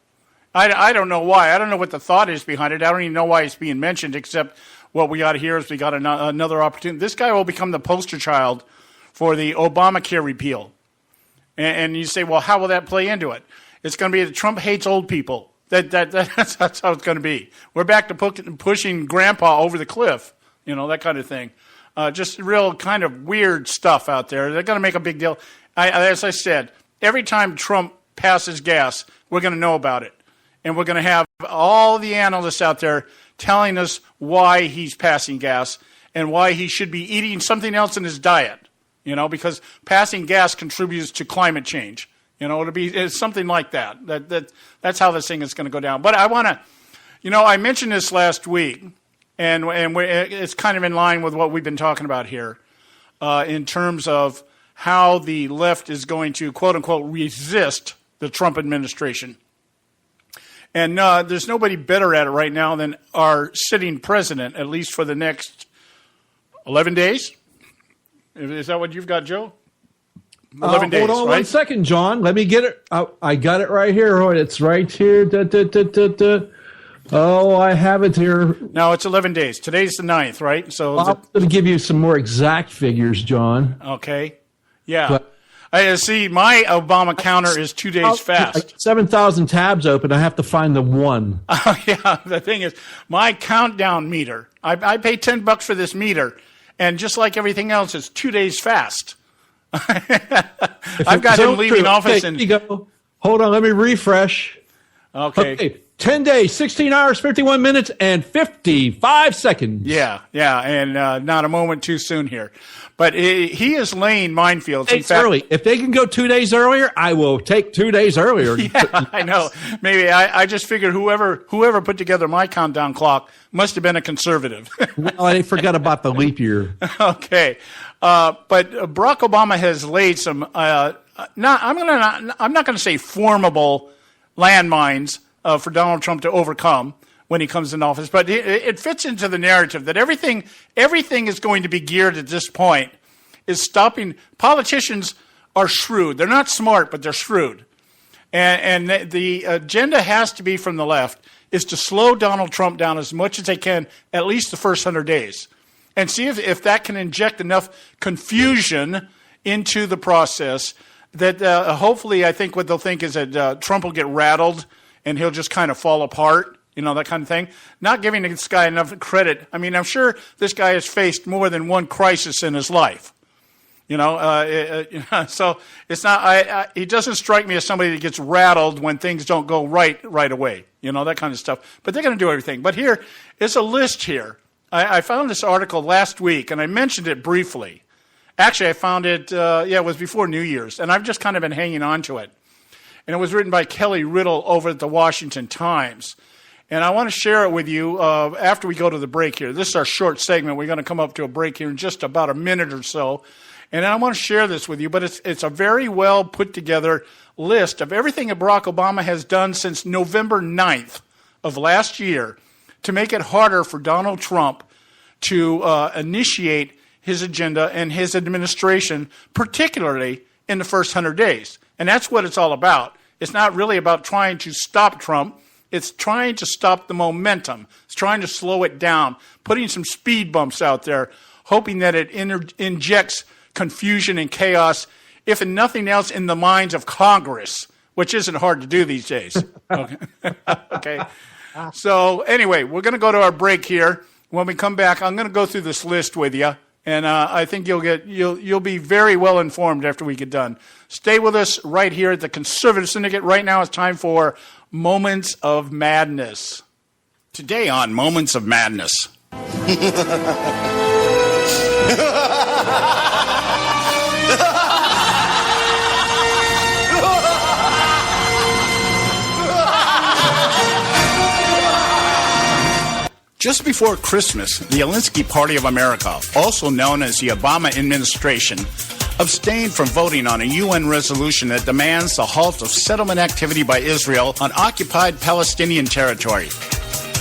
Speaker 6: I don't know why. I don't know what the thought is behind it. I don't even know why he's being mentioned, except what we got here is we got another opportunity. This guy will become the poster child for the Obamacare repeal. And you say, well, how will that play into it? It's going to be that Trump hates old people. That's how it's going to be. We're back to pushing grandpa over the cliff, that kind of thing. Just real kind of weird stuff out there. They're going to make a big deal. As I said, every time Trump passes gas, we're going to know about it. And we're going to have all the analysts out there telling us why he's passing gas and why he should be eating something else in his diet, because passing gas contributes to climate change. It's something like that. That's how this thing is going to go down. But I want to, I mentioned this last week, and it's kind of in line with what we've been talking about here in terms of how the left is going to, quote unquote, resist the Trump administration. And there's nobody better at it right now than our sitting president, at least for the next 11 days. Is that what you've got, Joe? 11 days,
Speaker 5: hold on
Speaker 6: right?
Speaker 5: 1 second, John. Let me get it. I got it right here. It's right here. Oh, I have it here.
Speaker 6: No, it's 11 days. Today's the 9th, right? So
Speaker 5: I'm going to give you some more exact figures, John.
Speaker 6: Okay. Yeah. I see. My Obama counter is 2 days fast.
Speaker 5: 7,000 tabs open. I have to find the one.
Speaker 6: Oh, yeah. The thing is, my countdown meter, I pay $10 for this meter, and just like everything else, it's 2 days fast. I've got him leaving office.
Speaker 5: Okay, here you go. Hold on. Let me refresh.
Speaker 6: Okay.
Speaker 5: 10 days, 16 hours, 51 minutes, and 55 seconds.
Speaker 6: Yeah, and not a moment too soon here. But he is laying minefields.
Speaker 5: It's early. If they can go 2 days earlier, I will take 2 days earlier.
Speaker 6: Yeah, I know. Maybe I just figured whoever put together my countdown clock must have been a conservative.
Speaker 5: Well, I forgot about the leap year.
Speaker 6: Okay. But Barack Obama has laid some, I'm not going to say formable landmines for Donald Trump to overcome when he comes in office, but it fits into the narrative that everything is going to be geared at this point is stopping. Politicians are shrewd. They're not smart, but they're shrewd. And the agenda has to be from the left is to slow Donald Trump down as much as they can, at least the first 100 days, and see if that can inject enough confusion into the process that hopefully I think what they'll think is that Trump will get rattled and he'll just kind of fall apart. That kind of thing. Not giving this guy enough credit. I mean, I'm sure this guy has faced more than one crisis in his life. So it's not. He doesn't strike me as somebody that gets rattled when things don't go right away. That kind of stuff. But they're going to do everything. But here is a list here I found this article last week, and I mentioned it briefly. Actually, I found it, it was before New Year's, and I've just kind of been hanging on to it. And it was written by Kelly Riddle over at the Washington Times. And I want to share it with you after we go to the break here. This is our short segment. We're going to come up to a break here in just about a minute or so. And I want to share this with you, but it's a very well put together list of everything that Barack Obama has done since November 9th of last year to make it harder for Donald Trump to initiate his agenda and his administration, particularly in the first 100 days. And that's what it's all about. It's not really about trying to stop Trump. It's trying to stop the momentum. It's trying to slow it down, putting some speed bumps out there, hoping that it injects confusion and chaos, if in nothing else, in the minds of Congress, which isn't hard to do these days. Okay. Okay. So anyway, we're going to go to our break here. When we come back, I'm going to go through this list with you, and I think you'll be very well informed after we get done. Stay with us right here at the Conservative Syndicate. Right now, it's time for Moments of Madness. Today on Moments of Madness. Just before Christmas, the Alinsky Party of America, also known as the Obama administration, abstained from voting on a UN resolution that demands the halt of settlement activity by Israel on occupied Palestinian territory.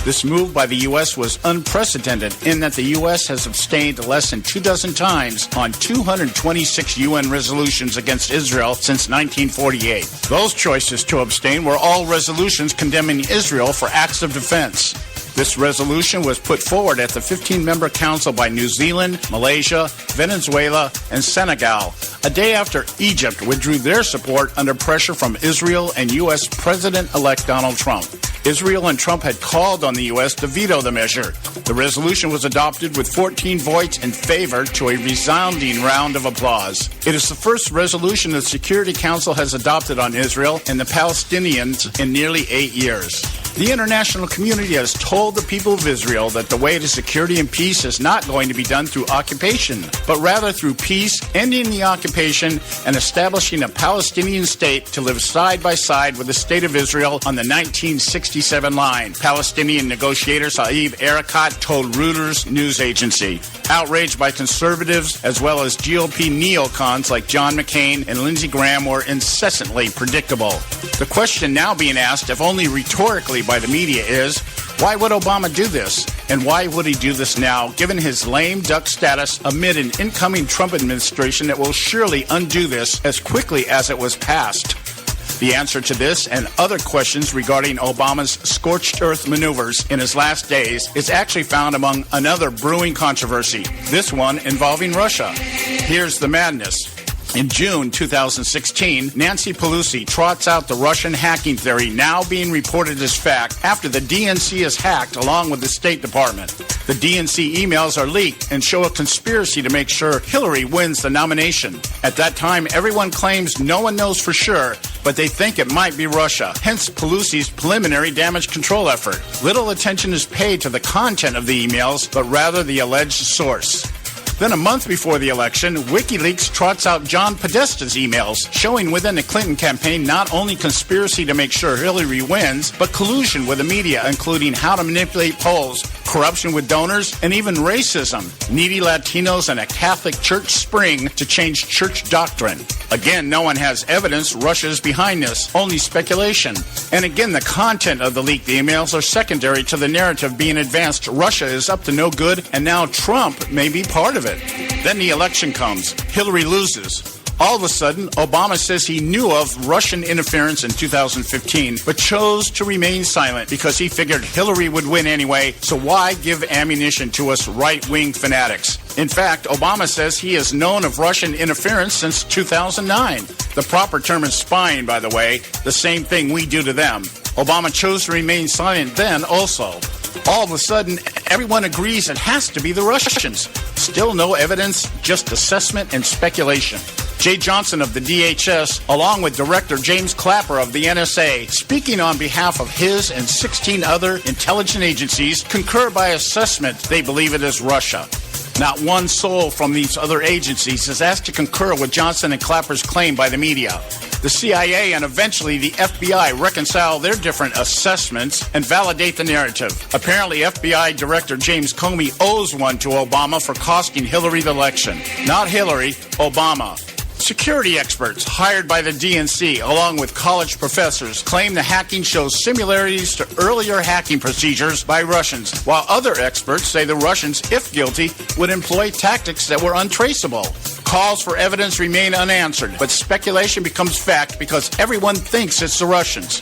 Speaker 6: This move by the U.S. was unprecedented in that the U.S. has abstained less than 24 times on 226 UN resolutions against Israel since 1948. Those choices to abstain were all resolutions condemning Israel for acts of defense. This resolution was put forward at the 15-member council by New Zealand, Malaysia, Venezuela, and Senegal, a day after Egypt withdrew their support under pressure from Israel and U.S. President-elect Donald Trump. Israel and Trump had called on the U.S. to veto the measure. The resolution was adopted with 14 votes in favor to a resounding round of applause. It is the first resolution the Security Council has adopted on Israel and the Palestinians in nearly 8 years. The international community has told the people of Israel that the way to security and peace is not going to be done through occupation, but rather through peace, ending the occupation, and establishing a Palestinian state to live side by side with the state of Israel on the 1967 line, Palestinian negotiator Saeb Erekat told Reuters news agency. Outraged by conservatives as well as GOP neocons like John McCain and Lindsey Graham were incessantly predictable. The question now being asked, if only rhetorically by the media, is why would Obama do this? And why would he do this now, given his lame duck status amid an incoming Trump administration that will surely undo this as quickly as it was passed? The answer to this and other questions regarding Obama's scorched earth maneuvers in his last days is actually found among another brewing controversy, this one involving Russia. Here's the madness. In June 2016, Nancy Pelosi trots out the Russian hacking theory now being reported as fact after the DNC is hacked along with the State Department. The DNC emails are leaked and show a conspiracy to make sure Hillary wins the nomination. At that time, everyone claims no one knows for sure, but they think it might be Russia, hence Pelosi's preliminary damage control effort. Little attention is paid to the content of the emails, but rather the alleged source. Then a month before the election, WikiLeaks trots out John Podesta's emails, showing within the Clinton campaign not only conspiracy to make sure Hillary wins, but collusion with the media, including how to manipulate polls, corruption with donors, and even racism, needy Latinos, and a Catholic church spring to change church doctrine. Again, no one has evidence Russia is behind this, only speculation. And again, the content of the leaked emails are secondary to the narrative being advanced Russia is up to no good, and now Trump may be part of it. Then the election comes. Hillary loses. All of a sudden, Obama says he knew of Russian interference in 2015, but chose to remain silent because he figured Hillary would win anyway, so why give ammunition to us right-wing fanatics? In fact, Obama says he has known of Russian interference since 2009. The proper term is spying, by the way, the same thing we do to them. Obama chose to remain silent then also. All of a sudden, everyone agrees it has to be the Russians. Still no evidence, just assessment and speculation.
Speaker 2: Jay Johnson of the DHS, along with Director James Clapper of the NSA, speaking on behalf of his and 16 other intelligence agencies, concur by assessment they believe it is Russia. Not one soul from these other agencies is asked to concur with Johnson and Clapper's claim by the media. The CIA and eventually the FBI reconcile their different assessments and validate the narrative. Apparently, FBI Director James Comey owes one to Obama for costing Hillary the election. Not Hillary, Obama. Security experts hired by the DNC, along with college professors, claim the hacking shows similarities to earlier hacking procedures by Russians, while other experts say the Russians, if guilty, would employ tactics that were untraceable. Calls for evidence remain unanswered, but speculation becomes fact because everyone thinks it's the Russians.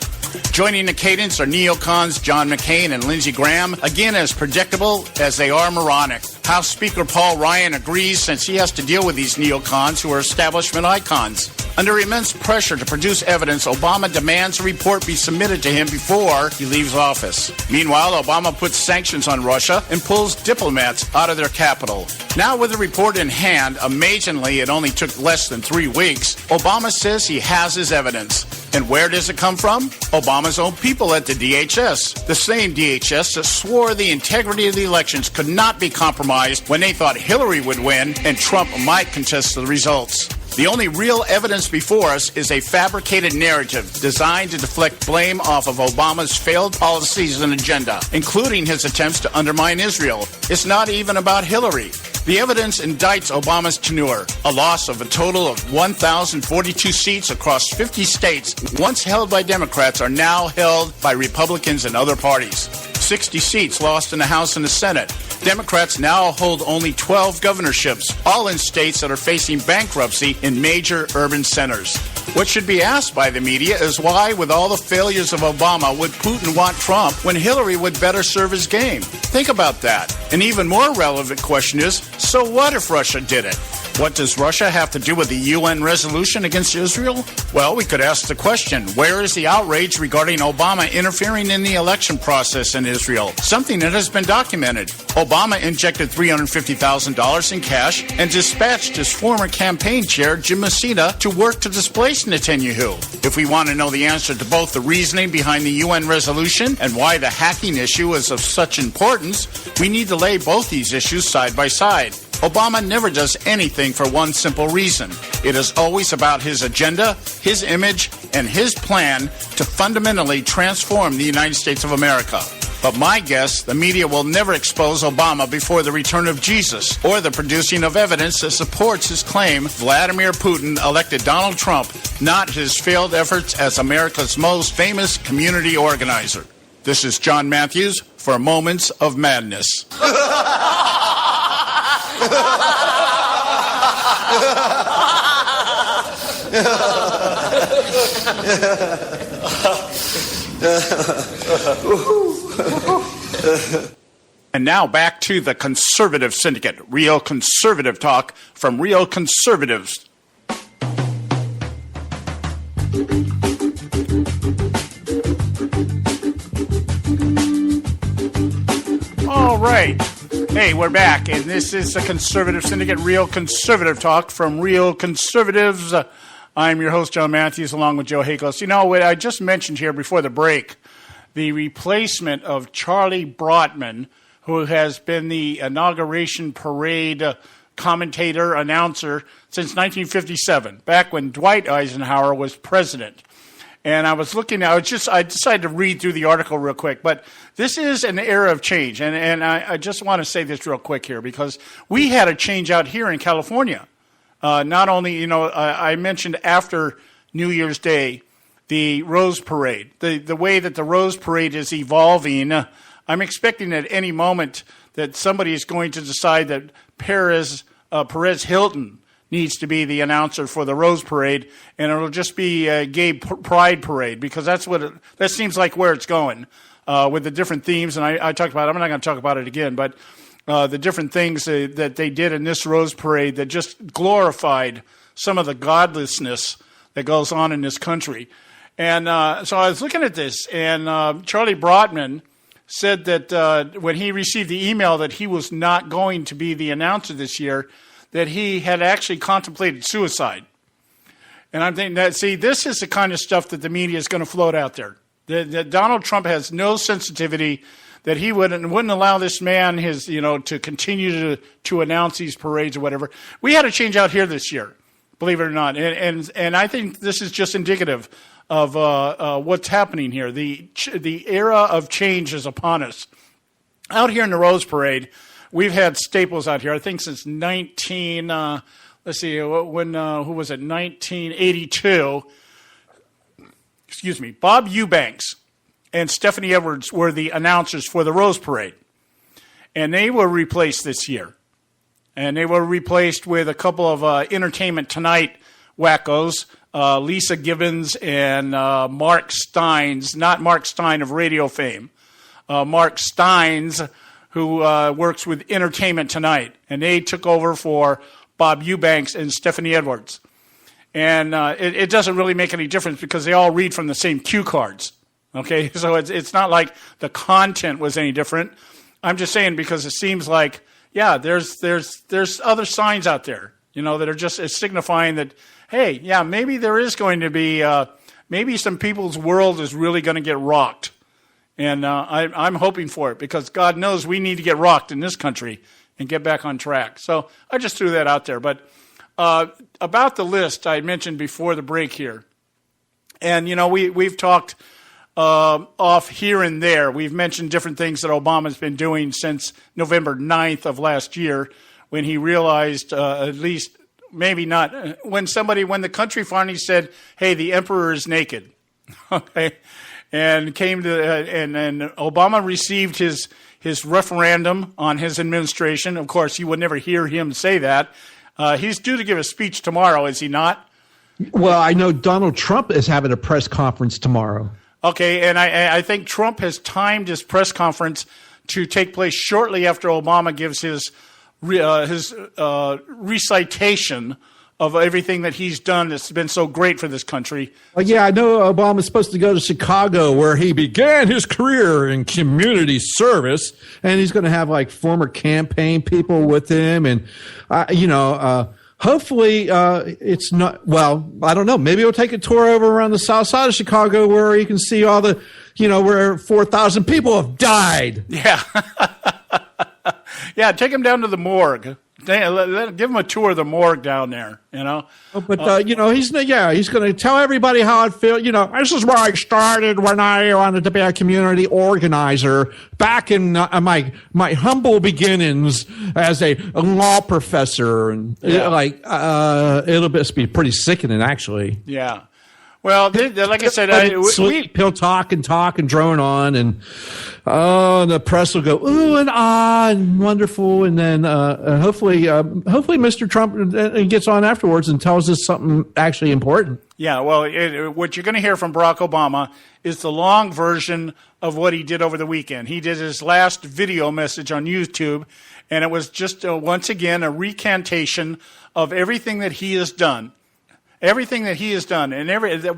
Speaker 2: Joining the cadence are neocons John McCain and Lindsey Graham, again as predictable as they are moronic. House Speaker Paul Ryan agrees since he has to deal with these neocons who are establishment icons. Under immense pressure to produce evidence, Obama demands a report be submitted to him before he leaves office. Meanwhile, Obama puts sanctions on Russia and pulls diplomats out of their capital. Now with the report in hand, amazingly it only took less than 3 weeks, Obama says he has his evidence. And where does it come from? Obama's own people at the DHS. The same DHS that swore the integrity of the elections could not be compromised when they thought Hillary would win and Trump might contest the results. The only real evidence before us is a fabricated narrative designed to deflect blame off of Obama's failed policies and agenda, including his attempts to undermine Israel. It's not even about Hillary. The evidence indicts Obama's tenure. A loss of a total of 1,042 seats across 50 states, once held by Democrats, are now held by Republicans and other parties. 60 seats lost in the House and the Senate. Democrats now hold only 12 governorships, all in states that are facing bankruptcy in major urban centers. What should be asked by the media is why, with all the failures of Obama, would Putin want Trump when Hillary would better serve his game? Think about that. An even more relevant question is, so what if Russia did it? What does Russia have to do with the UN resolution against Israel? Well, we could ask the question, where is the outrage regarding Obama interfering in the election process in Israel? Something that has been documented. Obama injected $350,000 in cash and dispatched his former campaign chair, Jim Messina, to work to displace Netanyahu. If we want to know the answer to both the reasoning behind the UN resolution and why the hacking issue is of such importance, we need to lay both these issues side by side. Obama never does anything for one simple reason. It is always about his agenda, his image, and his plan to fundamentally transform the United States of America. But my guess, the media will never expose Obama before the return of Jesus or the producing of evidence that supports his claim Vladimir Putin elected Donald Trump, not his failed efforts as America's most famous community organizer. This is John Matthews for Moments of Madness. And now back to the Conservative Syndicate, real conservative talk from real conservatives. All right. Hey, we're back, and this is the Conservative Syndicate, real conservative talk from real conservatives. I'm your host, John Matthews, along with Joe Hakos. You know, what I just mentioned here before the break, the replacement of Charlie Brotman, who has been the inauguration parade commentator, announcer since 1957, back when Dwight Eisenhower was president. And I was looking, I decided to read through the article real quick, but this is an era of change. And I just want to say this real quick here, because we had a change out here in California. Not only, I mentioned after New Year's Day, the Rose Parade, the way that the Rose Parade is evolving. I'm expecting at any moment that somebody is going to decide that Perez Hilton needs to be the announcer for the Rose Parade, and it'll just be a gay pride parade, because that seems like where it's going with the different themes. And I talked about it. I'm not going to talk about it again, but the different things that they did in this Rose Parade that just glorified some of the godlessness that goes on in this country. And so I was looking at this, and Charlie Brotman said that when he received the email that he was not going to be the announcer this year, that he had actually contemplated suicide.
Speaker 6: And I'm thinking that, see, this is the kind of stuff that the media is going to float out there. That Donald Trump has no sensitivity, that he wouldn't allow this man to continue to announce these parades or whatever. We had a change out here this year, believe it or not. And I think this is just indicative of what's happening here. The era of change is upon us. Out here in the Rose Parade, we've had staples out here, I think since 1982. Excuse me. Bob Eubanks and Stephanie Edwards were the announcers for the Rose Parade. And they were replaced this year. And they were replaced with a couple of Entertainment Tonight wackos, Lisa Gibbons and Mark Steins, not Mark Stein of radio fame, Mark Steins, who works with Entertainment Tonight. And they took over for Bob Eubanks and Stephanie Edwards. And it doesn't really make any difference because they all read from the same cue cards. Okay, so it's not like the content was any different. I'm just saying because it seems like, yeah, there's other signs out there, that are just signifying that, hey, yeah, maybe there is going to be, maybe some people's world is really going to get rocked. And I'm hoping for it because God knows we need to get rocked in this country and get back on track. So I just threw that out there. But about the list I mentioned before the break here, and, we've talked off here and there. We've mentioned different things that Obama's been doing since November 9th of last year when he realized, at least maybe not, when the country finally said, hey, the emperor is naked, okay, and came to, and Obama received his referendum on his administration. Of course, you would never hear him say that. He's due to give a speech tomorrow, is he not?
Speaker 5: Well, I know Donald Trump is having a press conference tomorrow. Okay,
Speaker 6: and I think Trump has timed his press conference to take place shortly after Obama gives his recitation of everything that he's done that's been so great for this country.
Speaker 5: Yeah, I know Obama's supposed to go to Chicago where he began his career in community service, and he's going to have like former campaign people with him, and hopefully it's not, well, I don't know, maybe he'll take a tour over around the south side of Chicago where he can see all the, where 4,000 people have died.
Speaker 6: Yeah. Yeah, take him down to the morgue. Give him a tour of the morgue down there,
Speaker 5: But, he's going to tell everybody how it feels. This is where I started when I wanted to be a community organizer back in my humble beginnings as a law professor. And it'll be pretty sickening, actually.
Speaker 6: Yeah. Well, like I said,
Speaker 5: he'll talk and drone on, and the press will go ooh and ah and wonderful, and then hopefully Mr. Trump gets on afterwards and tells us something actually important.
Speaker 6: Yeah, well, what you're going to hear from Barack Obama is the long version of what he did over the weekend. He did his last video message on YouTube, and it was just once again a recantation of everything that he has done. Everything that he has done, and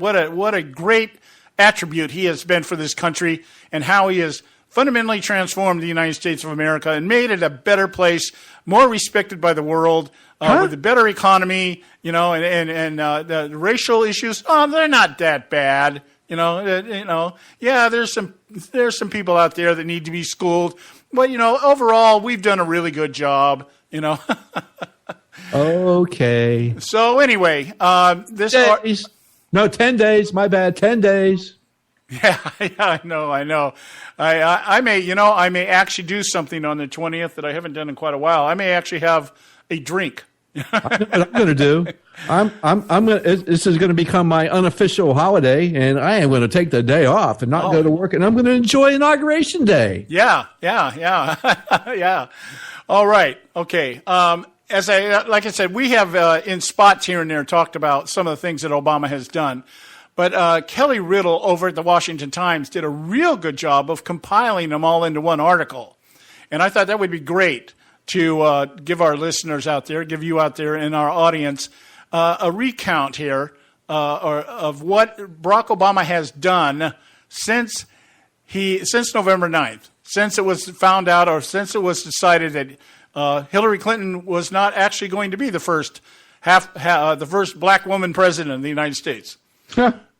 Speaker 6: what a great attribute he has been for this country, and how he has fundamentally transformed the United States of America and made it a better place, more respected by the world, with a better economy, and the racial issues. Oh, they're not that bad, Yeah, there's some people out there that need to be schooled, but overall, we've done a really good job,
Speaker 5: Okay.
Speaker 6: So anyway, 10
Speaker 5: days. My bad. 10 days.
Speaker 6: Yeah, I know. I may actually do something on the 20th that I haven't done in quite a while. I may actually have a drink.
Speaker 5: I'm going to do. I'm going. This is going to become my unofficial holiday, and I am going to take the day off and not go to work, and I'm going to enjoy Inauguration Day.
Speaker 6: Yeah. Yeah. All right. Okay. Like I said, we have in spots here and there talked about some of the things that Obama has done. But Kelly Riddle over at the Washington Times did a real good job of compiling them all into one article. And I thought that would be great to give our listeners out there, give you out there in our audience, a recount here of what Barack Obama has done since November 9th, since it was found out or since it was decided that Hillary Clinton was not actually going to be the first the first black woman president of the United States.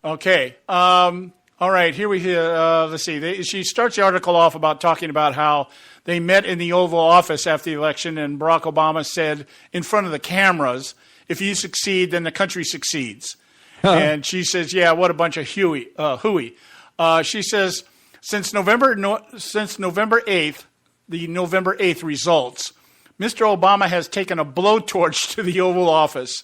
Speaker 6: Okay. All right. Here we let's see. She starts the article off about talking about how they met in the Oval Office after the election, and Barack Obama said in front of the cameras, "If you succeed, then the country succeeds." And she says, "Yeah, what a bunch of hooey." She says, since November 8th, the November 8th results, Mr. Obama has taken a blowtorch to the Oval Office,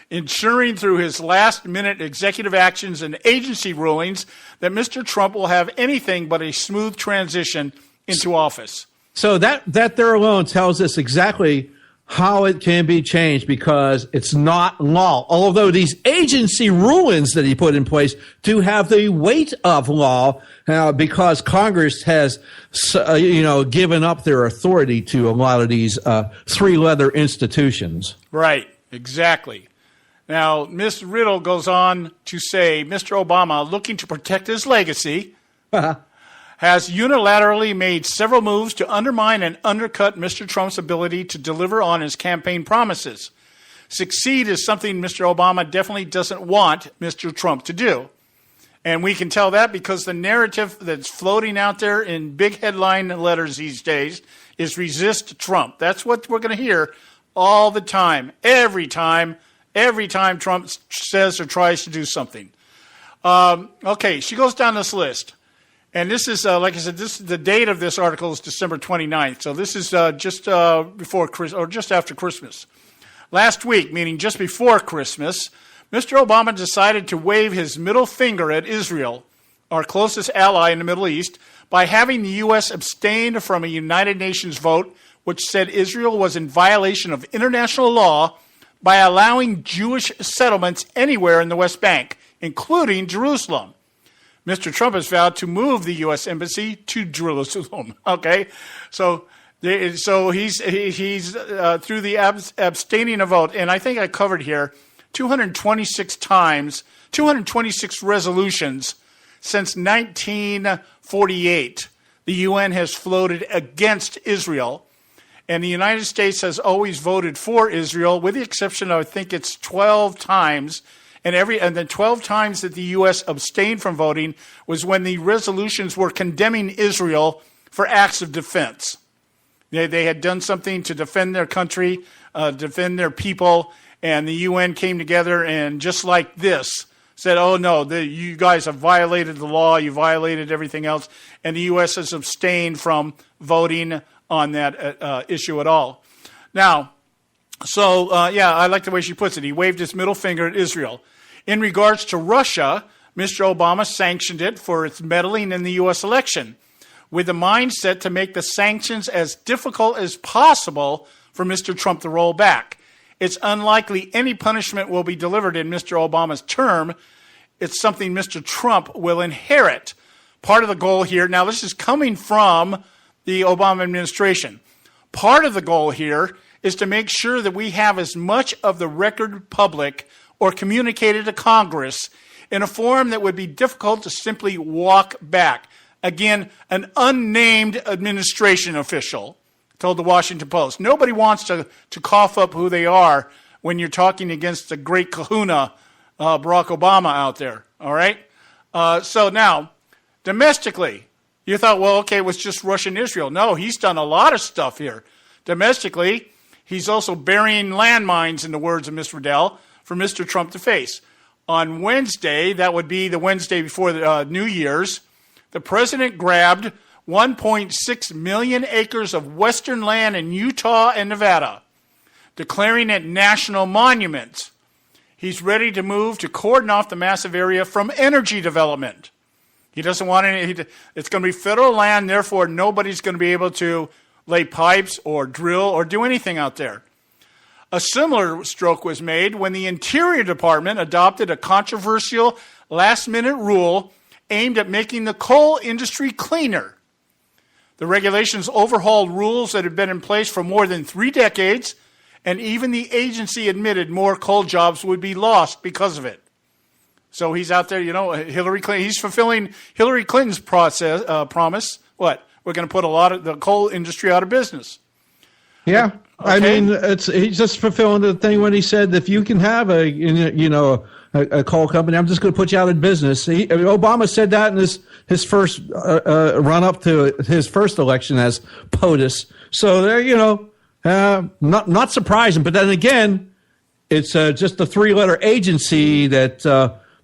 Speaker 6: ensuring through his last-minute executive actions and agency rulings that Mr. Trump will have anything but a smooth transition into office.
Speaker 5: So that there alone tells us exactly how it can be changed, because it's not law. Although these agency rulings that he put in place do have the weight of law, because Congress has, given up their authority to a lot of these three-letter institutions.
Speaker 6: Right, exactly. Now, Ms. Riddle goes on to say, Mr. Obama, looking to protect his legacy, has unilaterally made several moves to undermine and undercut Mr. Trump's ability to deliver on his campaign promises. Succeed is something Mr. Obama definitely doesn't want Mr. Trump to do. And we can tell that because the narrative that's floating out there in big headline letters these days is resist Trump. That's what we're going to hear all the time, every time Trump says or tries to do something. Okay, she goes down this list. And this is, like I said, the date of this article is December 29th. So this is just before or just after Christmas. Last week, meaning just before Christmas, Mr. Obama decided to wave his middle finger at Israel, our closest ally in the Middle East, by having the U.S. abstain from a United Nations vote which said Israel was in violation of international law by allowing Jewish settlements anywhere in the West Bank, including Jerusalem. Mr. Trump has vowed to move the U.S. embassy to Jerusalem. Okay, so he's through the abstaining a vote, and I think I covered here 226 times, 226 resolutions since 1948. The UN has floated against Israel, and the United States has always voted for Israel, with the exception of I think it's 12 times. And the 12 times that the U.S. abstained from voting was when the resolutions were condemning Israel for acts of defense. They had done something to defend their country, defend their people, and the UN came together and just like this said, oh, no, you guys have violated the law, you violated everything else, and the U.S. has abstained from voting on that issue at all. Now, so, I like the way she puts it. He waved his middle finger at Israel. In regards to Russia, Mr. Obama sanctioned it for its meddling in the U.S. election, with the mindset to make the sanctions as difficult as possible for Mr. Trump to roll back. It's unlikely any punishment will be delivered in Mr. Obama's term. It's something Mr. Trump will inherit. Part of the goal here, now this is coming from the Obama administration. Part of the goal here is to make sure that we have as much of the record public or communicated to Congress in a form that would be difficult to simply walk back. Again, an unnamed administration official told the Washington Post. Nobody wants to cough up who they are when you're talking against the great kahuna, Barack Obama out there, all right? So now, domestically, you thought, well, okay, it was just Russia and Israel. No, he's done a lot of stuff here. Domestically, he's also burying landmines, in the words of Ms. Riddell, for Mr. Trump to face. On Wednesday, that would be the Wednesday before the New Year's, the president grabbed 1.6 million acres of western land in Utah and Nevada, declaring it national monuments. He's ready to move to cordon off the massive area from energy development. He doesn't want any, it's going to be federal land, therefore nobody's going to be able to lay pipes or drill or do anything out there. A similar stroke was made when the Interior Department adopted a controversial last-minute rule aimed at making the coal industry cleaner. The regulations overhauled rules that had been in place for more than 3 decades, and even the agency admitted more coal jobs would be lost because of it. So he's out there, Hillary Clinton, he's fulfilling Hillary Clinton's promise. What? We're going to put a lot of the coal industry out of business.
Speaker 5: Yeah.
Speaker 6: Okay.
Speaker 5: I mean, he's just fulfilling the thing when he said, if you can have a coal company, I'm just going to put you out of business. Obama said that in his first run up to his first election as POTUS. So there, not surprising. But then again, it's just a 3-letter agency that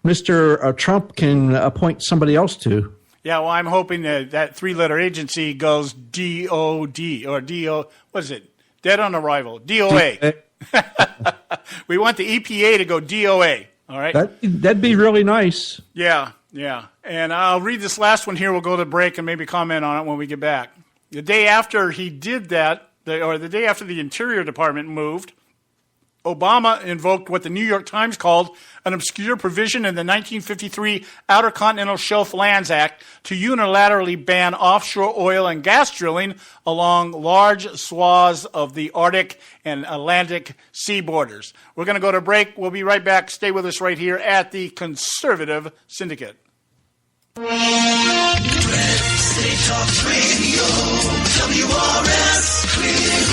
Speaker 5: Mr. Trump can appoint somebody else to.
Speaker 6: Yeah, well, I'm hoping that 3-letter agency goes DOD or DO. What is it? Dead on arrival. DOA. We want the EPA to go DOA. All right.
Speaker 5: That'd be really nice.
Speaker 6: Yeah. And I'll read this last one here. We'll go to break and maybe comment on it when we get back. The day after he did that, the day after the Interior Department moved, Obama invoked what the New York Times called an obscure provision in the 1953 Outer Continental Shelf Lands Act to unilaterally ban offshore oil and gas drilling along large swaths of the Arctic and Atlantic sea borders. We're going to go to break. We'll be right back. Stay with us right here at the Conservative Syndicate.
Speaker 13: State Talk Radio, WRS Cleveland.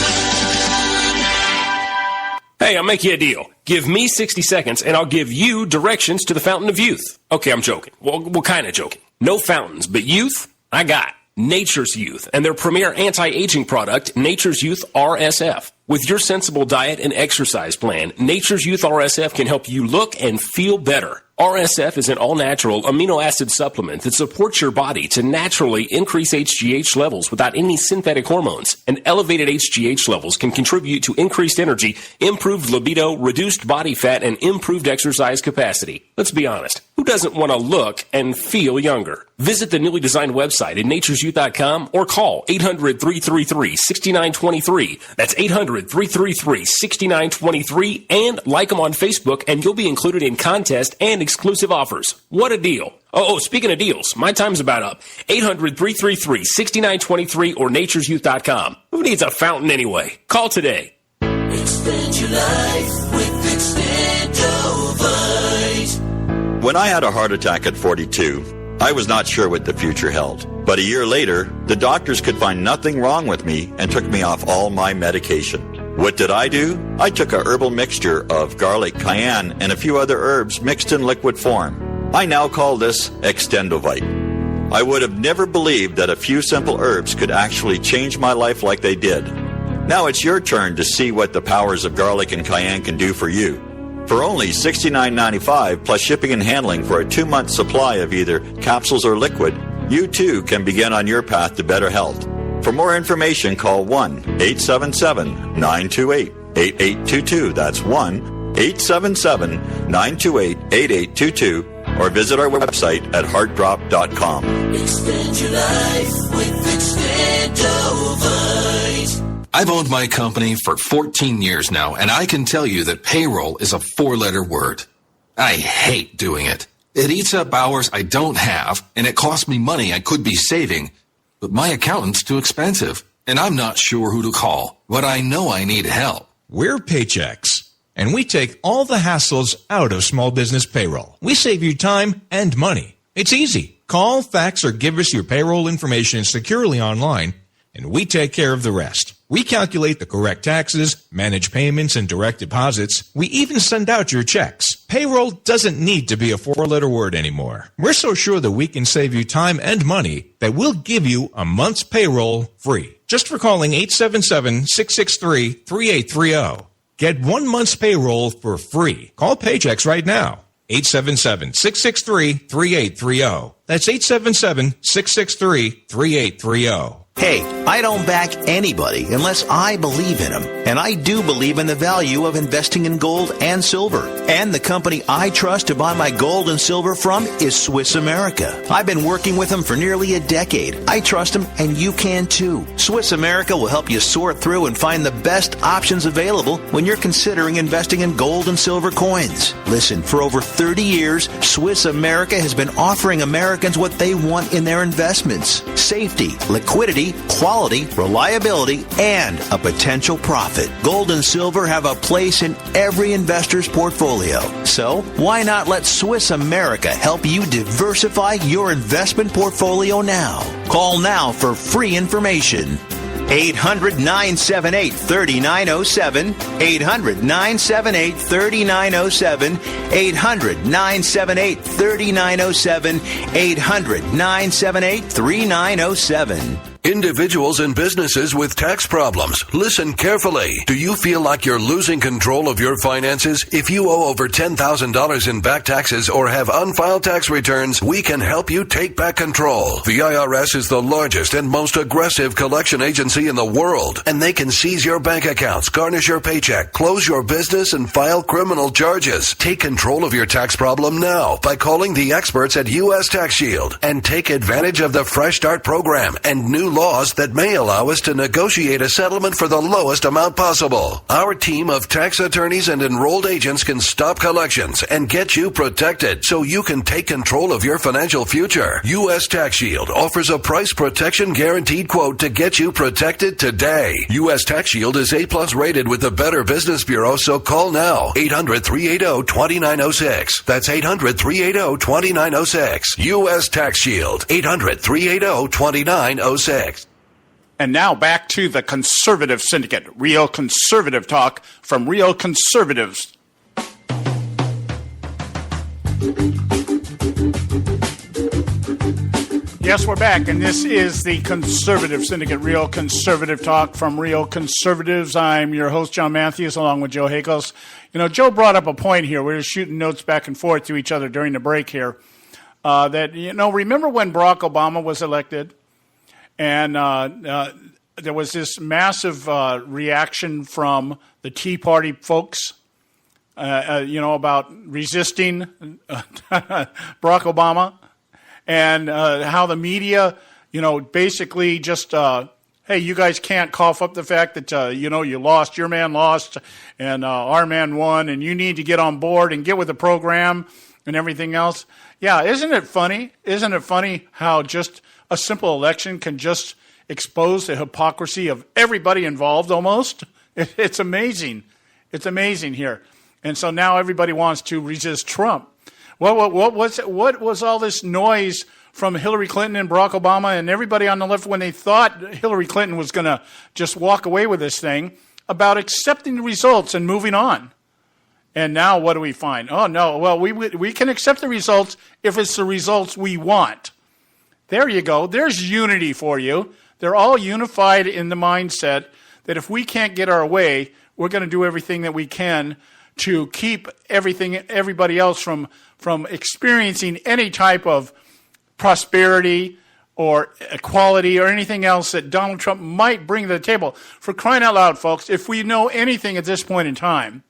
Speaker 14: Hey, I'll make you a deal. Give me 60 seconds and I'll give you directions to the Fountain of Youth. Okay, I'm joking. Well, kind of joking. No fountains, but youth, I got Nature's Youth and their premier anti-aging product, Nature's Youth RSF. With your sensible diet and exercise plan, Nature's Youth RSF can help you look and feel better. RSF is an all-natural amino acid supplement that supports your body to naturally increase HGH levels without any synthetic hormones. And elevated HGH levels can contribute to increased energy, improved libido, reduced body fat, and improved exercise capacity. Let's be honest. Who doesn't want to look and feel younger? Visit the newly designed website at naturesyouth.com or call 800-333-6923. That's 800-333-6923 and like them on Facebook and you'll be included in contest and exclusive offers. What a deal. Oh, speaking of deals, my time's about up. 800-333-6923 or naturesyouth.com. Who needs a fountain anyway? Call today.
Speaker 13: Extend your life with Extendovite.
Speaker 15: When I had a heart attack at 42, I was not sure what the future held. But a year later, the doctors could find nothing wrong with me and took me off all my medication. What did I do? I took a herbal mixture of garlic, cayenne, and a few other herbs mixed in liquid form. I now call this Extendovite. I would have never believed that a few simple herbs could actually change my life like they did. Now it's your turn to see what the powers of garlic and cayenne can do for you. For only $69.95 plus shipping and handling for a 2-month supply of either capsules or liquid, you too can begin on your path to better health. For more information, call 1-877-928-8822. That's 1-877-928-8822. Or visit our website at heartdrop.com.
Speaker 13: Extend your life with Extendovite.
Speaker 16: I've owned my company for 14 years now, and I can tell you that payroll is a 4-letter word. I hate doing it. It eats up hours I don't have, and it costs me money I could be saving. But my accountant's too expensive, and I'm not sure who to call. But I know I need help.
Speaker 17: We're Paychex, and we take all the hassles out of small business payroll. We save you time and money. It's easy. Call, fax, or give us your payroll information securely online, and we take care of the rest. We calculate the correct taxes, manage payments and direct deposits. We even send out your checks. Payroll doesn't need to be a 4-letter word anymore. We're so sure that we can save you time and money that we'll give you a month's payroll free. Just for calling 877-663-3830. Get 1 month's payroll for free. Call Paychex right now. 877-663-3830. That's 877-663-3830.
Speaker 18: Hey, I don't back anybody unless I believe in them. And I do believe in the value of investing in gold and silver. And the company I trust to buy my gold and silver from is Swiss America. I've been working with them for nearly a decade. I trust them, and you can too. Swiss America will help you sort through and find the best options available when you're considering investing in gold and silver coins. Listen, for over 30 years, Swiss America has been offering Americans what they want in their investments: safety, liquidity, quality, reliability, and a potential profit. Gold and silver have a place in every investor's portfolio. So, why not let Swiss America help you diversify your investment portfolio now? Call now for free information. 800-978-3907. 800-978-3907. 800-978-3907. 800-978-3907.
Speaker 19: Individuals and businesses with tax problems, listen carefully. Do you feel like you're losing control of your finances? If you owe over $10,000 in back taxes or have unfiled tax returns, we can help you take back control. The IRS is the largest and most aggressive collection agency in the world, and they can seize your bank accounts, garnish your paycheck, close your business, and file criminal charges. Take control of your tax problem now by calling the experts at U.S. Tax Shield and take advantage of the Fresh Start program and new laws that may allow us to negotiate a settlement for the lowest amount possible. Our team of tax attorneys and enrolled agents can stop collections and get you protected so you can take control of your financial future. U.S. Tax Shield offers a price protection guaranteed quote to get you protected today. U.S. Tax Shield is A+ rated with the Better Business Bureau, so call now. 800-380-2906. That's 800-380-2906. U.S. Tax Shield. 800-380-2906.
Speaker 6: And now back to the Conservative Syndicate, real conservative talk from real conservatives. Yes, we're back, and this is the Conservative Syndicate, real conservative talk from real conservatives. I'm your host, John Matthews, along with Joe Hakos. You know, Joe brought up a point here. We were shooting notes back and forth to each other during the break here. That, you know, remember when Barack Obama was elected? And there was this massive reaction from the Tea Party folks, about resisting Barack Obama, and how the media, basically just, hey, you guys can't cough up the fact that, you lost, your man lost, and our man won, and you need to get on board and get with the program and everything else. Yeah, isn't it funny? Isn't it funny how just a simple election can just expose the hypocrisy of everybody involved almost? It's amazing. It's amazing here. And so now everybody wants to resist Trump. What was all this noise from Hillary Clinton and Barack Obama and everybody on the left when they thought Hillary Clinton was going to just walk away with this thing about accepting the results and moving on? And now what do we find? Oh, no, well, we can accept the results if it's the results we want. There you go. There's unity for you. They're all unified in the mindset that if we can't get our way, we're going to do everything that we can to keep everybody else from experiencing any type of prosperity or equality or anything else that Donald Trump might bring to the table. For crying out loud, folks, if we know anything at this point in time,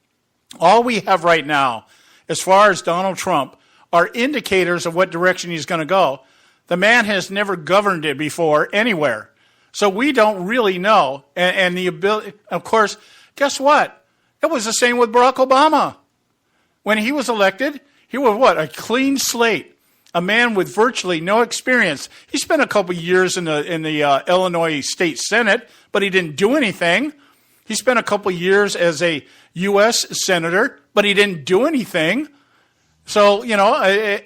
Speaker 6: all we have right now, as far as Donald Trump, are indicators of what direction he's going to go. The man has never governed it before anywhere. So we don't really know. And the ability, of course, guess what? It was the same with Barack Obama. When he was elected, he was what? A clean slate. A man with virtually no experience. He spent a couple years in the Illinois State Senate, but he didn't do anything. He spent a couple years as a U.S. senator, but he didn't do anything. So,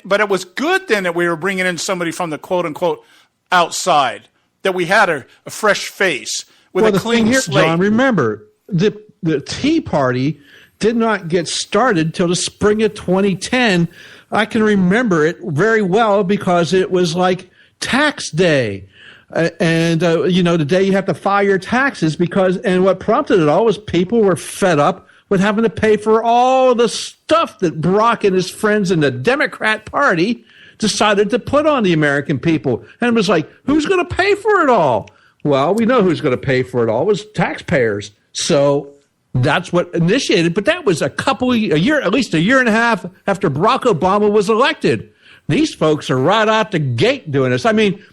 Speaker 6: but it was good then that we were bringing in somebody from the quote-unquote outside, that we had a fresh face with a clean
Speaker 5: here,
Speaker 6: slate.
Speaker 5: John, remember, the Tea Party did not get started till the spring of 2010. I can remember it very well because it was like tax day. The day you have to file your taxes and what prompted it all was people were fed up with having to pay for all the stuff that Barack and his friends in the Democrat Party decided to put on the American people. And it was like, who's going to pay for it all? Well, we know who's going to pay for it all. It was taxpayers. So that's what initiated. But that was at least a year and a half after Barack Obama was elected. These folks are right out the gate doing this. I mean,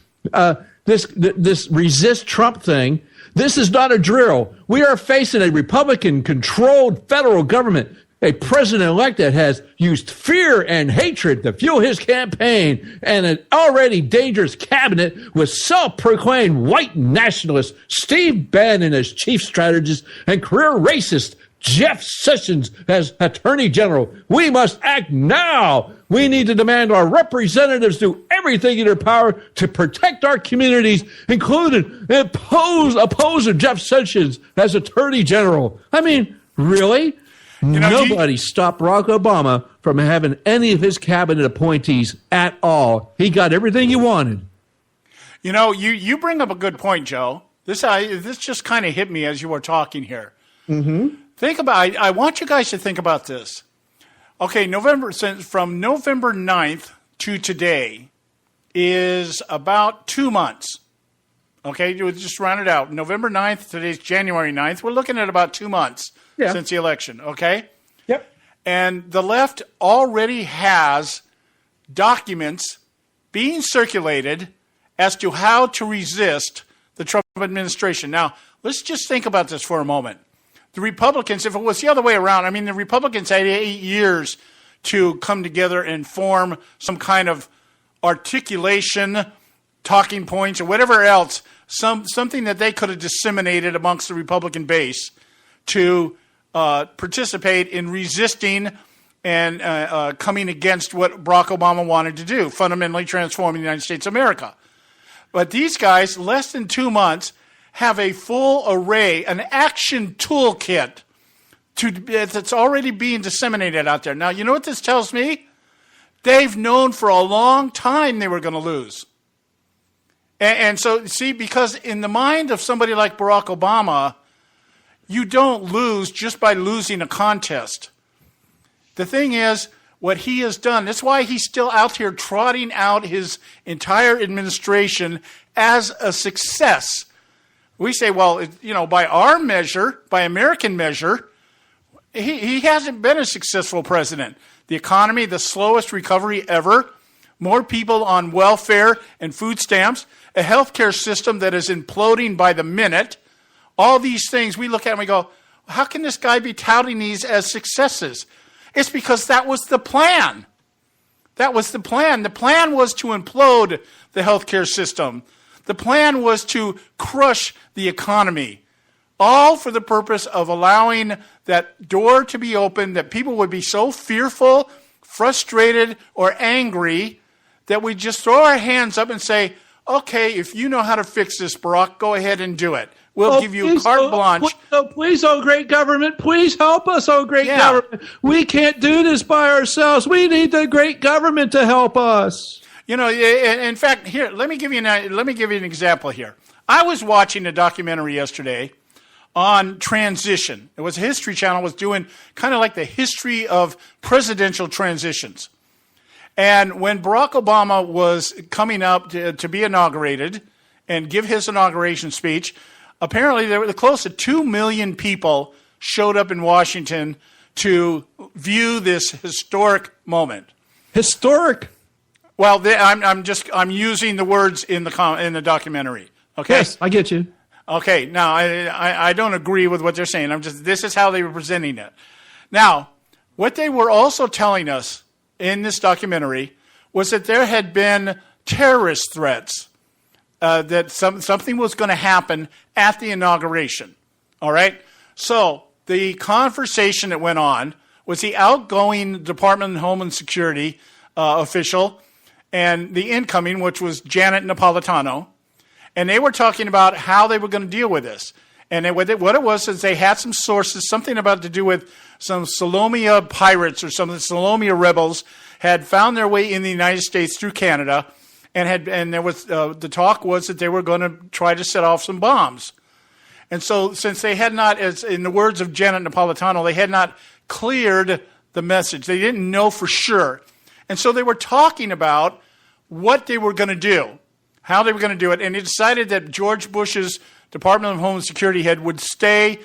Speaker 5: this resist Trump thing, this is not a drill. We are facing a Republican-controlled federal government, a president-elect that has used fear and hatred to fuel his campaign, and an already dangerous cabinet with self-proclaimed white nationalist Steve Bannon as chief strategist and career racist Jeff Sessions as Attorney General. We must act now. We need to demand our representatives do everything everything in their power to protect our communities, including opposing Jeff Sessions as Attorney General. I mean, really? Nobody stopped Barack Obama from having any of his cabinet appointees at all. He got everything he wanted.
Speaker 6: You bring up a good point, Joe. This just kind of hit me as you were talking here.
Speaker 5: Mm-hmm.
Speaker 6: Think about. I want you guys to think about this. Okay, from November 9th to today is about 2 months. Okay, you just round it out. November 9th, today's January 9th. We're looking at about 2 months since the election, okay?
Speaker 5: Yep.
Speaker 6: And the left already has documents being circulated as to how to resist the Trump administration. Now, let's just think about this for a moment. The Republicans, if it was the other way around, the Republicans had 8 years to come together and form some kind of articulation, talking points, or whatever else, something that they could have disseminated amongst the Republican base to participate in resisting and coming against what Barack Obama wanted to do, fundamentally transforming the United States of America. But these guys, less than 2 months, have a full array, an action toolkit that's already being disseminated out there. Now, you know what this tells me? They've known for a long time they were going to lose. And so, see, because in the mind of somebody like Barack Obama, you don't lose just by losing a contest. The thing is, what he has done, that's why he's still out here trotting out his entire administration as a success. We say, well, by our measure, by American measure, he hasn't been a successful president. The economy, the slowest recovery ever, more people on welfare and food stamps, a healthcare system that is imploding by the minute. All these things we look at and we go, how can this guy be touting these as successes? It's because that was the plan. That was the plan. The plan was to implode the healthcare system. The plan was to crush the economy, all for the purpose of allowing that door to be opened, that people would be so fearful, frustrated, or angry that we just throw our hands up and say, okay, if you know how to fix this, Barack, go ahead and do it. We'll give you carte blanche.
Speaker 5: Please, oh great government, please help us, oh great government. We can't do this by ourselves. We need the great government to help us.
Speaker 6: In fact, here, let me give you an example here. I was watching a documentary yesterday on transition. It was a History Channel was doing kind of like the history of presidential transitions. And when Barack Obama was coming up to be inaugurated and give his inauguration speech, apparently there were close to 2 million people showed up in Washington to view this historic moment.
Speaker 5: Historic?
Speaker 6: Well, I'm using the words in the documentary. Okay.
Speaker 5: Yes, I get you.
Speaker 6: Okay. Now I don't agree with what they're saying. This is how they were presenting it. Now, what they were also telling us in this documentary was that there had been terrorist threats, that something was going to happen at the inauguration. All right. So the conversation that went on was the outgoing Department of Homeland Security official and the incoming, which was Janet Napolitano, and they were talking about how they were going to deal with this. And what it was is they had some sources, something about to do with some Salomia pirates or some of the Salomia rebels had found their way in the United States through Canada, and there was the talk was that they were going to try to set off some bombs. And so since they had not, as in the words of Janet Napolitano, they had not cleared the message. They didn't know for sure. And so they were talking about what they were going to do, how they were going to do it, and they decided that George Bush's Department of Homeland Security head would stay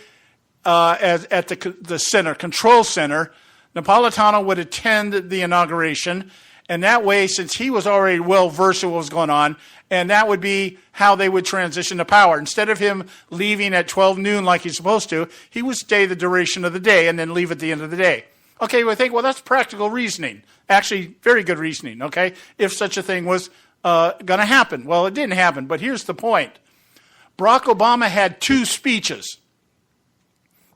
Speaker 6: at the center, control center. Napolitano would attend the inauguration, and that way, since he was already well-versed in what was going on, and that would be how they would transition to power. Instead of him leaving at 12 noon like he's supposed to, he would stay the duration of the day and then leave at the end of the day. Okay, we think, well, that's practical reasoning. Actually, very good reasoning, okay, if such a thing was going to happen. Well, it didn't happen, but here's the point. Barack Obama had 2 speeches.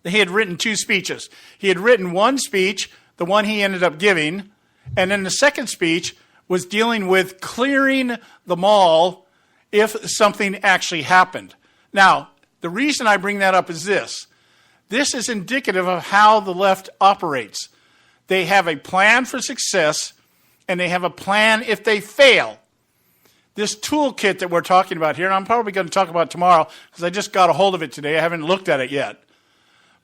Speaker 6: He had written 2 speeches. He had written one speech, the one he ended up giving, and then the second speech was dealing with clearing the mall if something actually happened. Now, the reason I bring that up is this. This is indicative of how the left operates. They have a plan for success, and they have a plan if they fail. This toolkit that we're talking about here, and I'm probably going to talk about tomorrow because I just got a hold of it today. I haven't looked at it yet.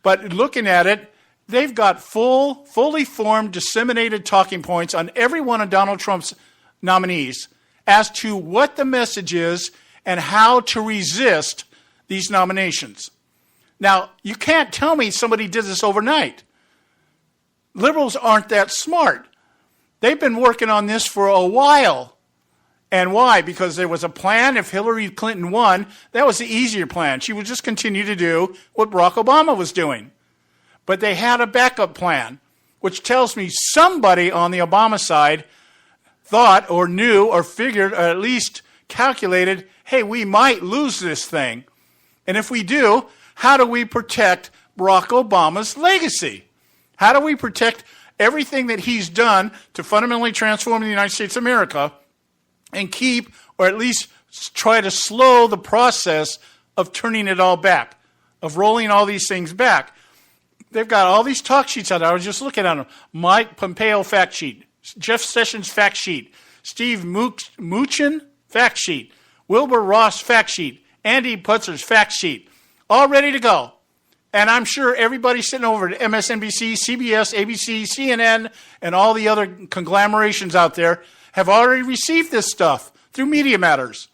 Speaker 6: But looking at it, they've got fully formed, disseminated talking points on every one of Donald Trump's nominees as to what the message is and how to resist these nominations. Now, you can't tell me somebody did this overnight. Liberals aren't that smart. They've been working on this for a while. And why? Because there was a plan. If Hillary Clinton won, that was the easier plan. She would just continue to do what Barack Obama was doing. But they had a backup plan, which tells me somebody on the Obama side thought or knew or figured or at least calculated, hey, we might lose this thing. And if we do, how do we protect Barack Obama's legacy? How do we protect everything that he's done to fundamentally transform the United States of America and keep, or at least try to slow the process of turning it all back, of rolling all these things back? They've got all these talk sheets out there. I was just looking at them. Mike Pompeo fact sheet, Jeff Sessions fact sheet, Steve Mnuchin fact sheet, Wilbur Ross fact sheet, Andy Putzer's fact sheet, all ready to go. And I'm sure everybody sitting over at MSNBC, CBS, ABC, CNN, and all the other conglomerations out there have already received this stuff through Media Matters.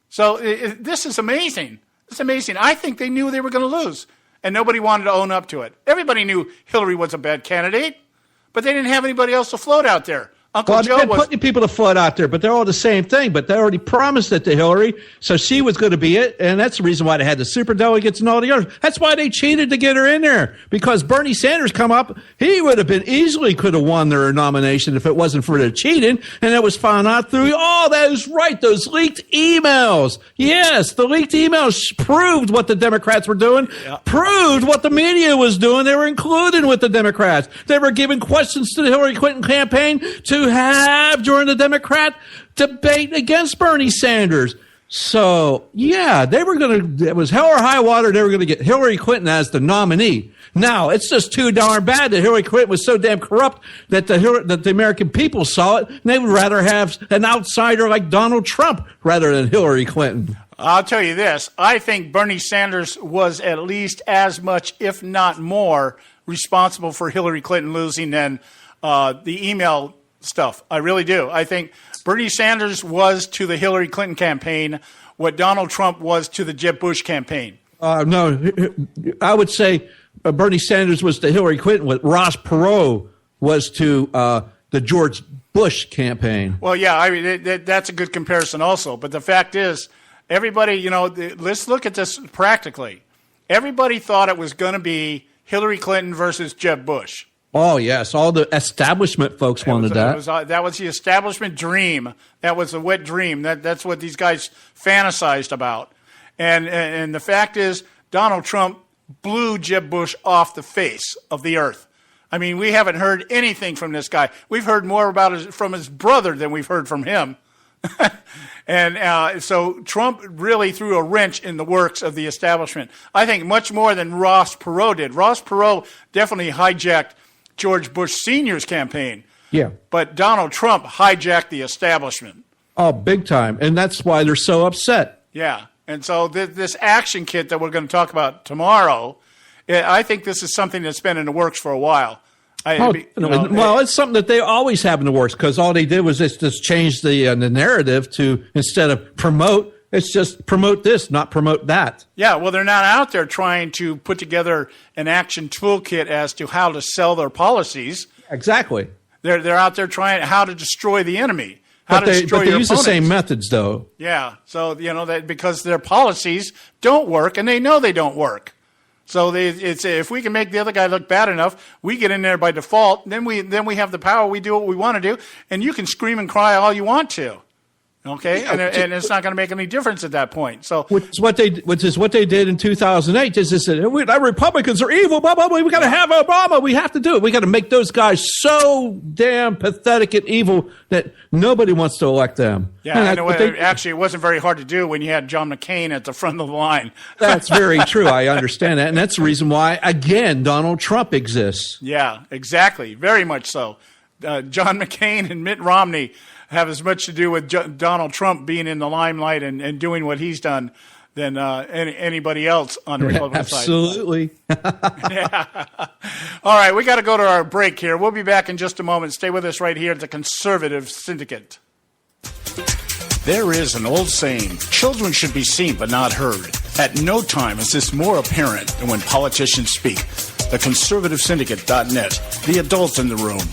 Speaker 6: So this is amazing. It's amazing. I think they knew they were going to lose, and nobody wanted to own up to it. Everybody knew Hillary was a bad candidate, but they didn't have anybody else to float out there. Uncle Joe was
Speaker 5: putting people to float out there, but they're all the same thing. But they already promised it to Hillary, so she was going to be it, and that's the reason why they had the superdelegates and all the others. That's why they cheated to get her in there, because Bernie Sanders come up, he would have been easily could have won their nomination if it wasn't for the cheating, and it was found out through that is right, those leaked emails. Yes, the leaked emails proved what the Democrats were doing, proved what the media was doing. They were included with the Democrats. They were giving questions to the Hillary Clinton campaign to have during the Democrat debate against Bernie Sanders. So, yeah, they were going to, it was hell or high water, they were going to get Hillary Clinton as the nominee. Now, it's just too darn bad that Hillary Clinton was so damn corrupt that the American people saw it, and they would rather have an outsider like Donald Trump rather than Hillary Clinton.
Speaker 6: I'll tell you this. I think Bernie Sanders was at least as much, if not more, responsible for Hillary Clinton losing than the email stuff. I really do. I think Bernie Sanders was to the Hillary Clinton campaign what Donald Trump was to the Jeb Bush campaign.
Speaker 5: No, I would say Bernie Sanders was to Hillary Clinton what Ross Perot was to the George Bush campaign.
Speaker 6: Well, yeah, I mean, that's a good comparison also. But the fact is, everybody, let's look at this practically. Everybody thought it was going to be Hillary Clinton versus Jeb Bush.
Speaker 5: Oh, yes. All the establishment folks wanted that.
Speaker 6: That was the establishment dream. That was the wet dream. That's what these guys fantasized about. And the fact is, Donald Trump blew Jeb Bush off the face of the earth. I mean, we haven't heard anything from this guy. We've heard more from his brother than we've heard from him. And so Trump really threw a wrench in the works of the establishment. I think much more than Ross Perot did. Ross Perot definitely hijacked George Bush Sr.'s campaign.
Speaker 5: Yeah.
Speaker 6: But Donald Trump hijacked the establishment.
Speaker 5: Oh, big time. And that's why they're so upset.
Speaker 6: Yeah. And so this action kit that we're going to talk about tomorrow, I think this is something that's been in the works for a while.
Speaker 5: Well, it's something that they always have in the works, because all they did was just change the narrative to, instead of promote, it's just promote this, not promote that.
Speaker 6: Yeah, well, they're not out there trying to put together an action toolkit as to how to sell their policies.
Speaker 5: Exactly.
Speaker 6: They're out there trying how to destroy the enemy.
Speaker 5: But they use the same methods, though.
Speaker 6: Yeah, so that because their policies don't work, and they know they don't work. So it's if we can make the other guy look bad enough, we get in there by default. Then we have the power. We do what we want to do, and you can scream and cry all you want to. Okay, and it's not going to make any difference at that point. So,
Speaker 5: which is what they did in 2008. Is they said, Republicans are evil. Blah blah blah. We got to have Obama. We have to do it. We got to make those guys so damn pathetic and evil that nobody wants to elect them.
Speaker 6: Yeah, actually, it wasn't very hard to do when you had John McCain at the front of the line.
Speaker 5: That's very true. I understand that, and that's the reason why, again, Donald Trump exists.
Speaker 6: Yeah, exactly. Very much so. John McCain and Mitt Romney have as much to do with Donald Trump being in the limelight and doing what he's done than anybody else on the Republican side.
Speaker 5: Absolutely.
Speaker 6: Yeah. All right, we got to go to our break here. We'll be back in just a moment. Stay with us right here at the Conservative Syndicate.
Speaker 2: There is an old saying, children should be seen but not heard. At no time is this more apparent than when politicians speak. The ConservativeSyndicate.net, the adult in the room.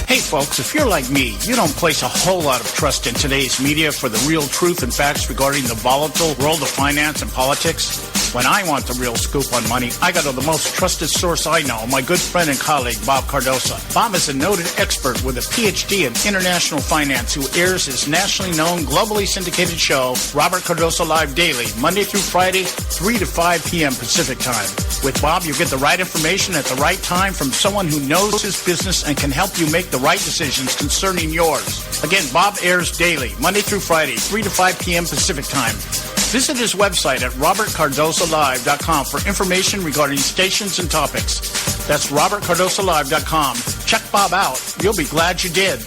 Speaker 2: Hey folks, if you're like me, you don't place a whole lot of trust in today's media for the real truth and facts regarding the volatile world of finance and politics. When I want the real scoop on money, I go to the most trusted source I know, my good friend and colleague, Bob Cardoso. Bob is a noted expert with a PhD in international finance who airs his nationally known, globally syndicated show, Robert Cardoso Live Daily, Monday through Friday, 3 to 5 p.m. Pacific Time. With Bob, you get the right information at the right time from someone who knows his business and can help you make the right decisions concerning yours. Again, Bob airs daily, Monday through Friday, 3 to 5 p.m. Pacific Time. Visit his website at robertcardosolive.com for information regarding stations and topics. That's robertcardosolive.com. Check Bob out. You'll be glad you did.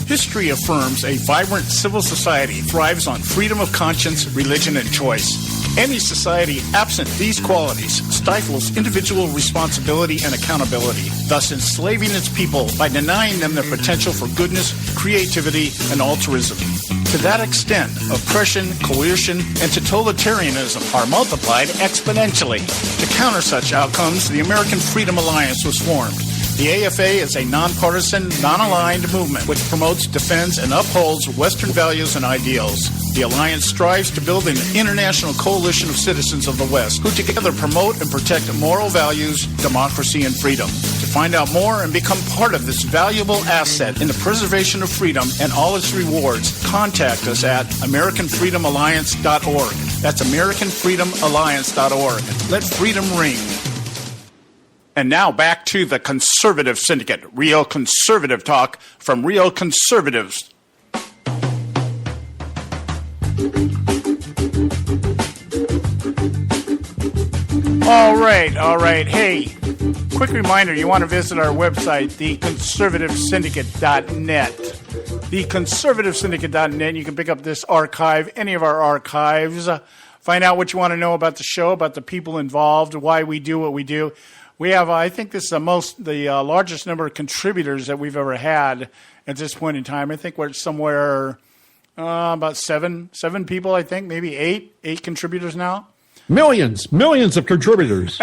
Speaker 2: History affirms a vibrant civil society thrives on freedom of conscience, religion, and choice. Any society absent these qualities stifles individual responsibility and accountability, thus enslaving its people by denying them their potential for goodness, creativity, and altruism. To that extent, oppression, coercion, and totalitarianism are multiplied exponentially. To counter such outcomes, the American Freedom Alliance was formed. The AFA is a nonpartisan, non-aligned movement which promotes, defends, and upholds Western values and ideals. The Alliance strives to build an international coalition of citizens of the West who together promote and protect moral values, democracy, and freedom. To find out more and become part of this valuable asset in the preservation of freedom and all its rewards, contact us at AmericanFreedomAlliance.org. That's AmericanFreedomAlliance.org. Let freedom ring. And now back to the Conservative Syndicate, real conservative talk from real conservatives. All right. Hey, quick reminder, you want to visit our website, theconservativesyndicate.net. Theconservativesyndicate.net. You can pick up this archive, any of our archives, find out what you want to know about the show, about the people involved, why we do what we do. We have, I think this is the largest number of contributors that we've ever had at this point in time. I think we're somewhere about seven people, I think, maybe eight contributors now.
Speaker 5: Millions of contributors.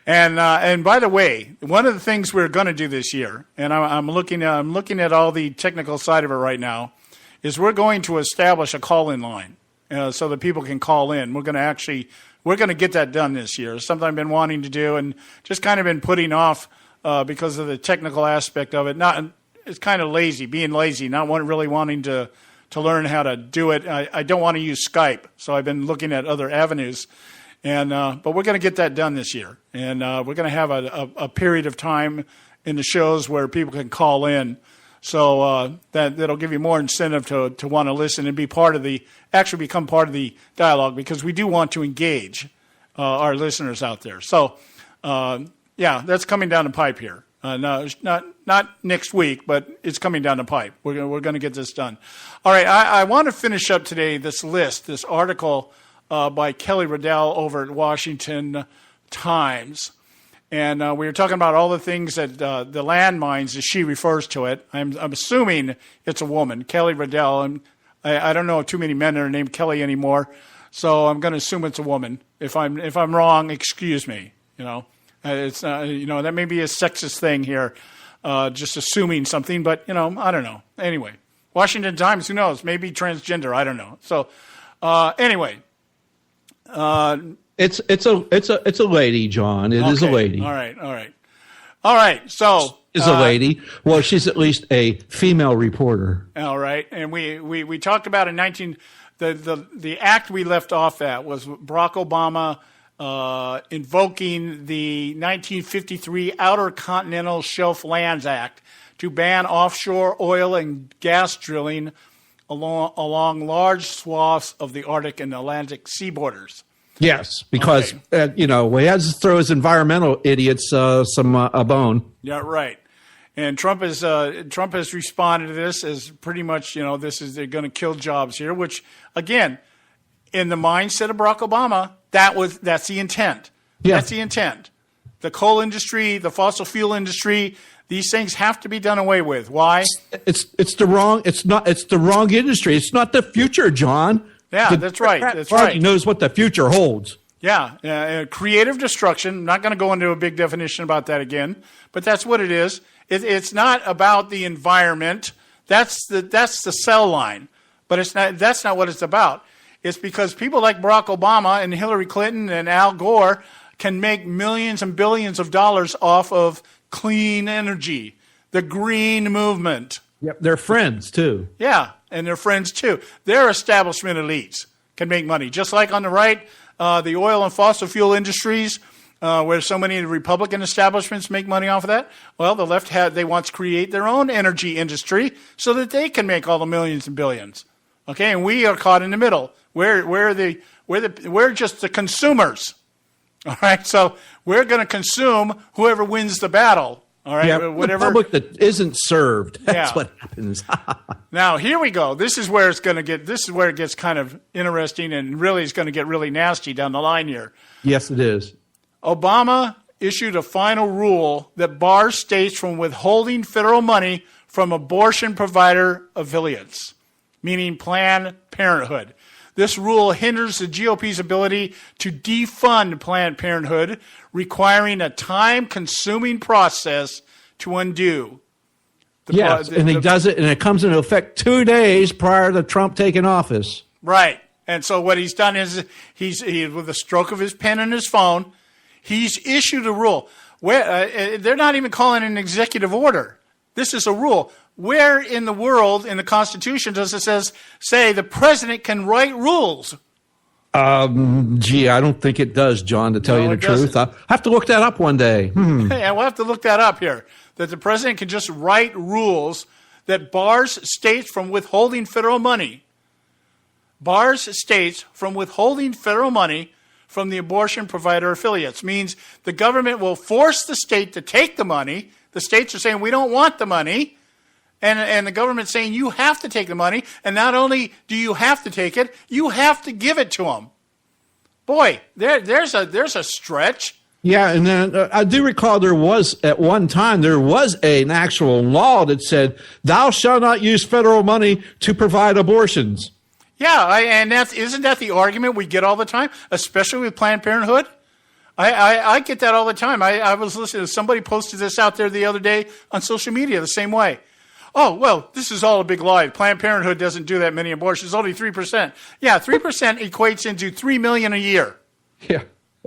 Speaker 6: And by the way, one of the things we're going to do this year, and I'm looking at all the technical side of it right now, is we're going to establish a call-in line so that people can call in. We're going to get that done this year. It's something I've been wanting to do and just kind of been putting off because of the technical aspect of it. It's kind of being lazy, not really wanting to learn how to do it. I don't want to use Skype, so I've been looking at other avenues. But we're going to get that done this year. And we're going to have a period of time in the shows where people can call in. So that'll give you more incentive to want to listen and become part of the dialogue, because we do want to engage our listeners out there. So, that's coming down the pipe here. No, not next week, but it's coming down the pipe. We're going to get this done. All right, I want to finish up today this article by Kelly Riddell over at Washington Times. And we were talking about all the things that the landmines, as she refers to it. I'm assuming it's a woman, Kelly Riddell. And I don't know too many men that are named Kelly anymore, so I'm going to assume it's a woman. If I'm wrong, excuse me. It's that may be a sexist thing here, just assuming something. But I don't know. Anyway, Washington Times, who knows? Maybe transgender. I don't know. So anyway.
Speaker 5: It's a lady, John. It is a lady.
Speaker 6: All right. So
Speaker 5: Is a lady. Well, she's at least a female reporter.
Speaker 6: all right. And we talked about the act we left off at was Barack Obama invoking the 1953 Outer Continental Shelf Lands Act to ban offshore oil and gas drilling along large swaths of the Arctic and Atlantic sea borders.
Speaker 5: Yes, because he has to throw his environmental idiots a bone.
Speaker 6: Yeah, right. And Trump has responded to this as pretty much they're going to kill jobs here, which again, in the mindset of Barack Obama, that's the intent. Yeah. That's the intent. The coal industry, the fossil fuel industry, these things have to be done away with. Why? It's the
Speaker 5: wrong industry. It's not the future, John.
Speaker 6: Yeah, that's right. That's right.
Speaker 5: He knows what the future holds.
Speaker 6: Yeah, creative destruction. I'm not going to go into a big definition about that again, but that's what it is. It's not about the environment. That's the cell line, but it's not. That's not what it's about. It's because people like Barack Obama and Hillary Clinton and Al Gore can make millions and billions of dollars off of clean energy, the green movement.
Speaker 5: Yep, they're friends too.
Speaker 6: Yeah, and they're friends too. Their establishment elites can make money, just like on the right, the oil and fossil fuel industries, where so many Republican establishments make money off of that. Well, the left they want to create their own energy industry so that they can make all the millions and billions. Okay, and we are caught in the middle. We're just the consumers. All right, so we're going to consume whoever wins the battle. All right, whatever.
Speaker 5: The public that isn't served. That's what happens.
Speaker 6: Now here we go. This is where it gets kind of interesting, and really is going to get really nasty down the line here.
Speaker 5: Yes, it is.
Speaker 6: Obama issued a final rule that bars states from withholding federal money from abortion provider affiliates, meaning Planned Parenthood. This rule hinders the GOP's ability to defund Planned Parenthood, requiring a time-consuming process to undo.
Speaker 5: And he does it, and it comes into effect 2 days prior to Trump taking office.
Speaker 6: Right. And so what he's done is he's with a stroke of his pen and his phone, he's issued a rule. They're not even calling it an executive order. This is a rule. Where in the world, in the Constitution, does it say the president can write rules?
Speaker 5: I don't think it does, John, to tell you the truth. I'll have to look that up one day.
Speaker 6: Yeah, we'll have to look that up here. That the president can just write rules that bars states from withholding federal money. Bars states from withholding federal money from the abortion provider affiliates. Means the government will force the state to take the money. The states are saying, we don't want the money. And the government's saying, you have to take the money. And not only do you have to take it, you have to give it to them. Boy, there's a stretch.
Speaker 5: Yeah, and then I do recall at one time an actual law that said, thou shalt not use federal money to provide abortions.
Speaker 6: Yeah, and isn't that the argument we get all the time, especially with Planned Parenthood? I get that all the time. I was listening to somebody posted this out there the other day on social media the same way. Oh, well, this is all a big lie. Planned Parenthood doesn't do that many abortions, only 3%. Yeah, 3% equates into $3 million a year.
Speaker 5: Yeah.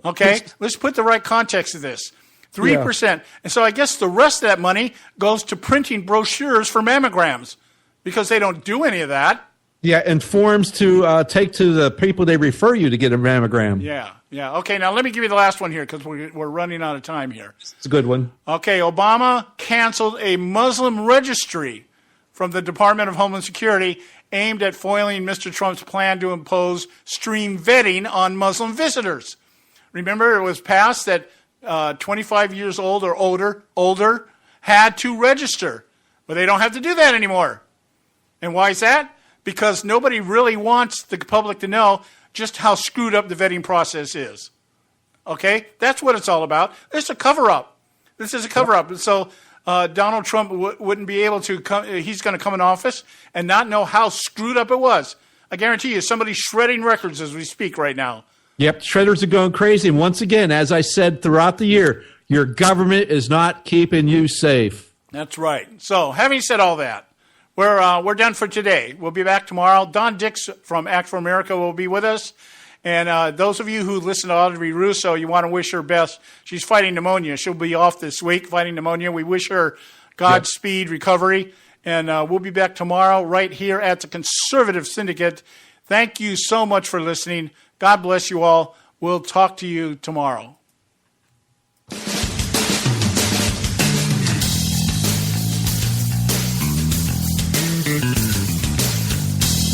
Speaker 6: Okay, let's put the right context to this. 3%. Yeah. And so I guess the rest of that money goes to printing brochures for mammograms because they don't do any of that.
Speaker 5: Yeah, and forms to take to the people they refer you to get a mammogram.
Speaker 6: Yeah. Okay, now let me give you the last one here because we're running out of time here.
Speaker 5: It's a good one.
Speaker 6: Okay, Obama canceled a Muslim registry from the Department of Homeland Security aimed at foiling Mr. Trump's plan to impose stream vetting on Muslim visitors. Remember, it was passed that 25 years old or older had to register, but they don't have to do that anymore. And why is that? Because nobody really wants the public to know just how screwed up the vetting process is. Okay? That's what it's all about. It's a cover-up. This is a cover-up. And so Donald Trump wouldn't be able to come. He's going to come in office and not know how screwed up it was. I guarantee you, somebody's shredding records as we speak right now.
Speaker 5: Yep, shredders are going crazy. And once again, as I said throughout the year, your government is not keeping you safe.
Speaker 6: That's right. So having said all that, we're done for today. We'll be back tomorrow. Don Dix from Act for America will be with us. And those of you who listen to Audrey Russo, you want to wish her best. She's fighting pneumonia. She'll be off this week fighting pneumonia. We wish her Godspeed recovery. And we'll be back tomorrow right here at the Conservative Syndicate. Thank you so much for listening. God bless you all. We'll talk to you tomorrow.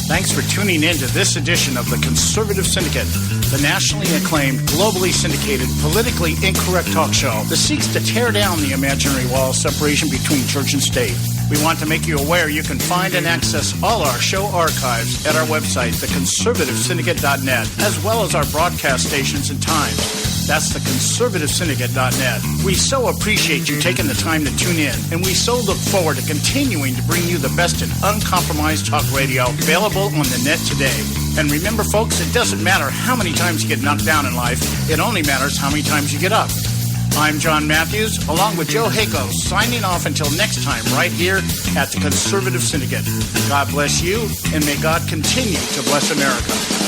Speaker 6: Thanks for tuning in to this edition of the Conservative Syndicate, the nationally acclaimed, globally syndicated, politically incorrect talk show that seeks to tear down the imaginary wall of separation between church and state. We want to make you aware you can find and access all our show archives at our website, theconservativesyndicate.net, as well as our broadcast stations and times. That's theconservativesyndicate.net. We so appreciate you taking the time to tune in, and we so look forward to continuing to bring you the best in uncompromised talk radio available on the net today. And remember, folks, it doesn't matter how many times you get knocked down in life. It only matters how many times you get up. I'm John Matthews, along with Joe Hako, signing off until next time right here at the Conservative Syndicate. God bless you, and may God continue to bless America.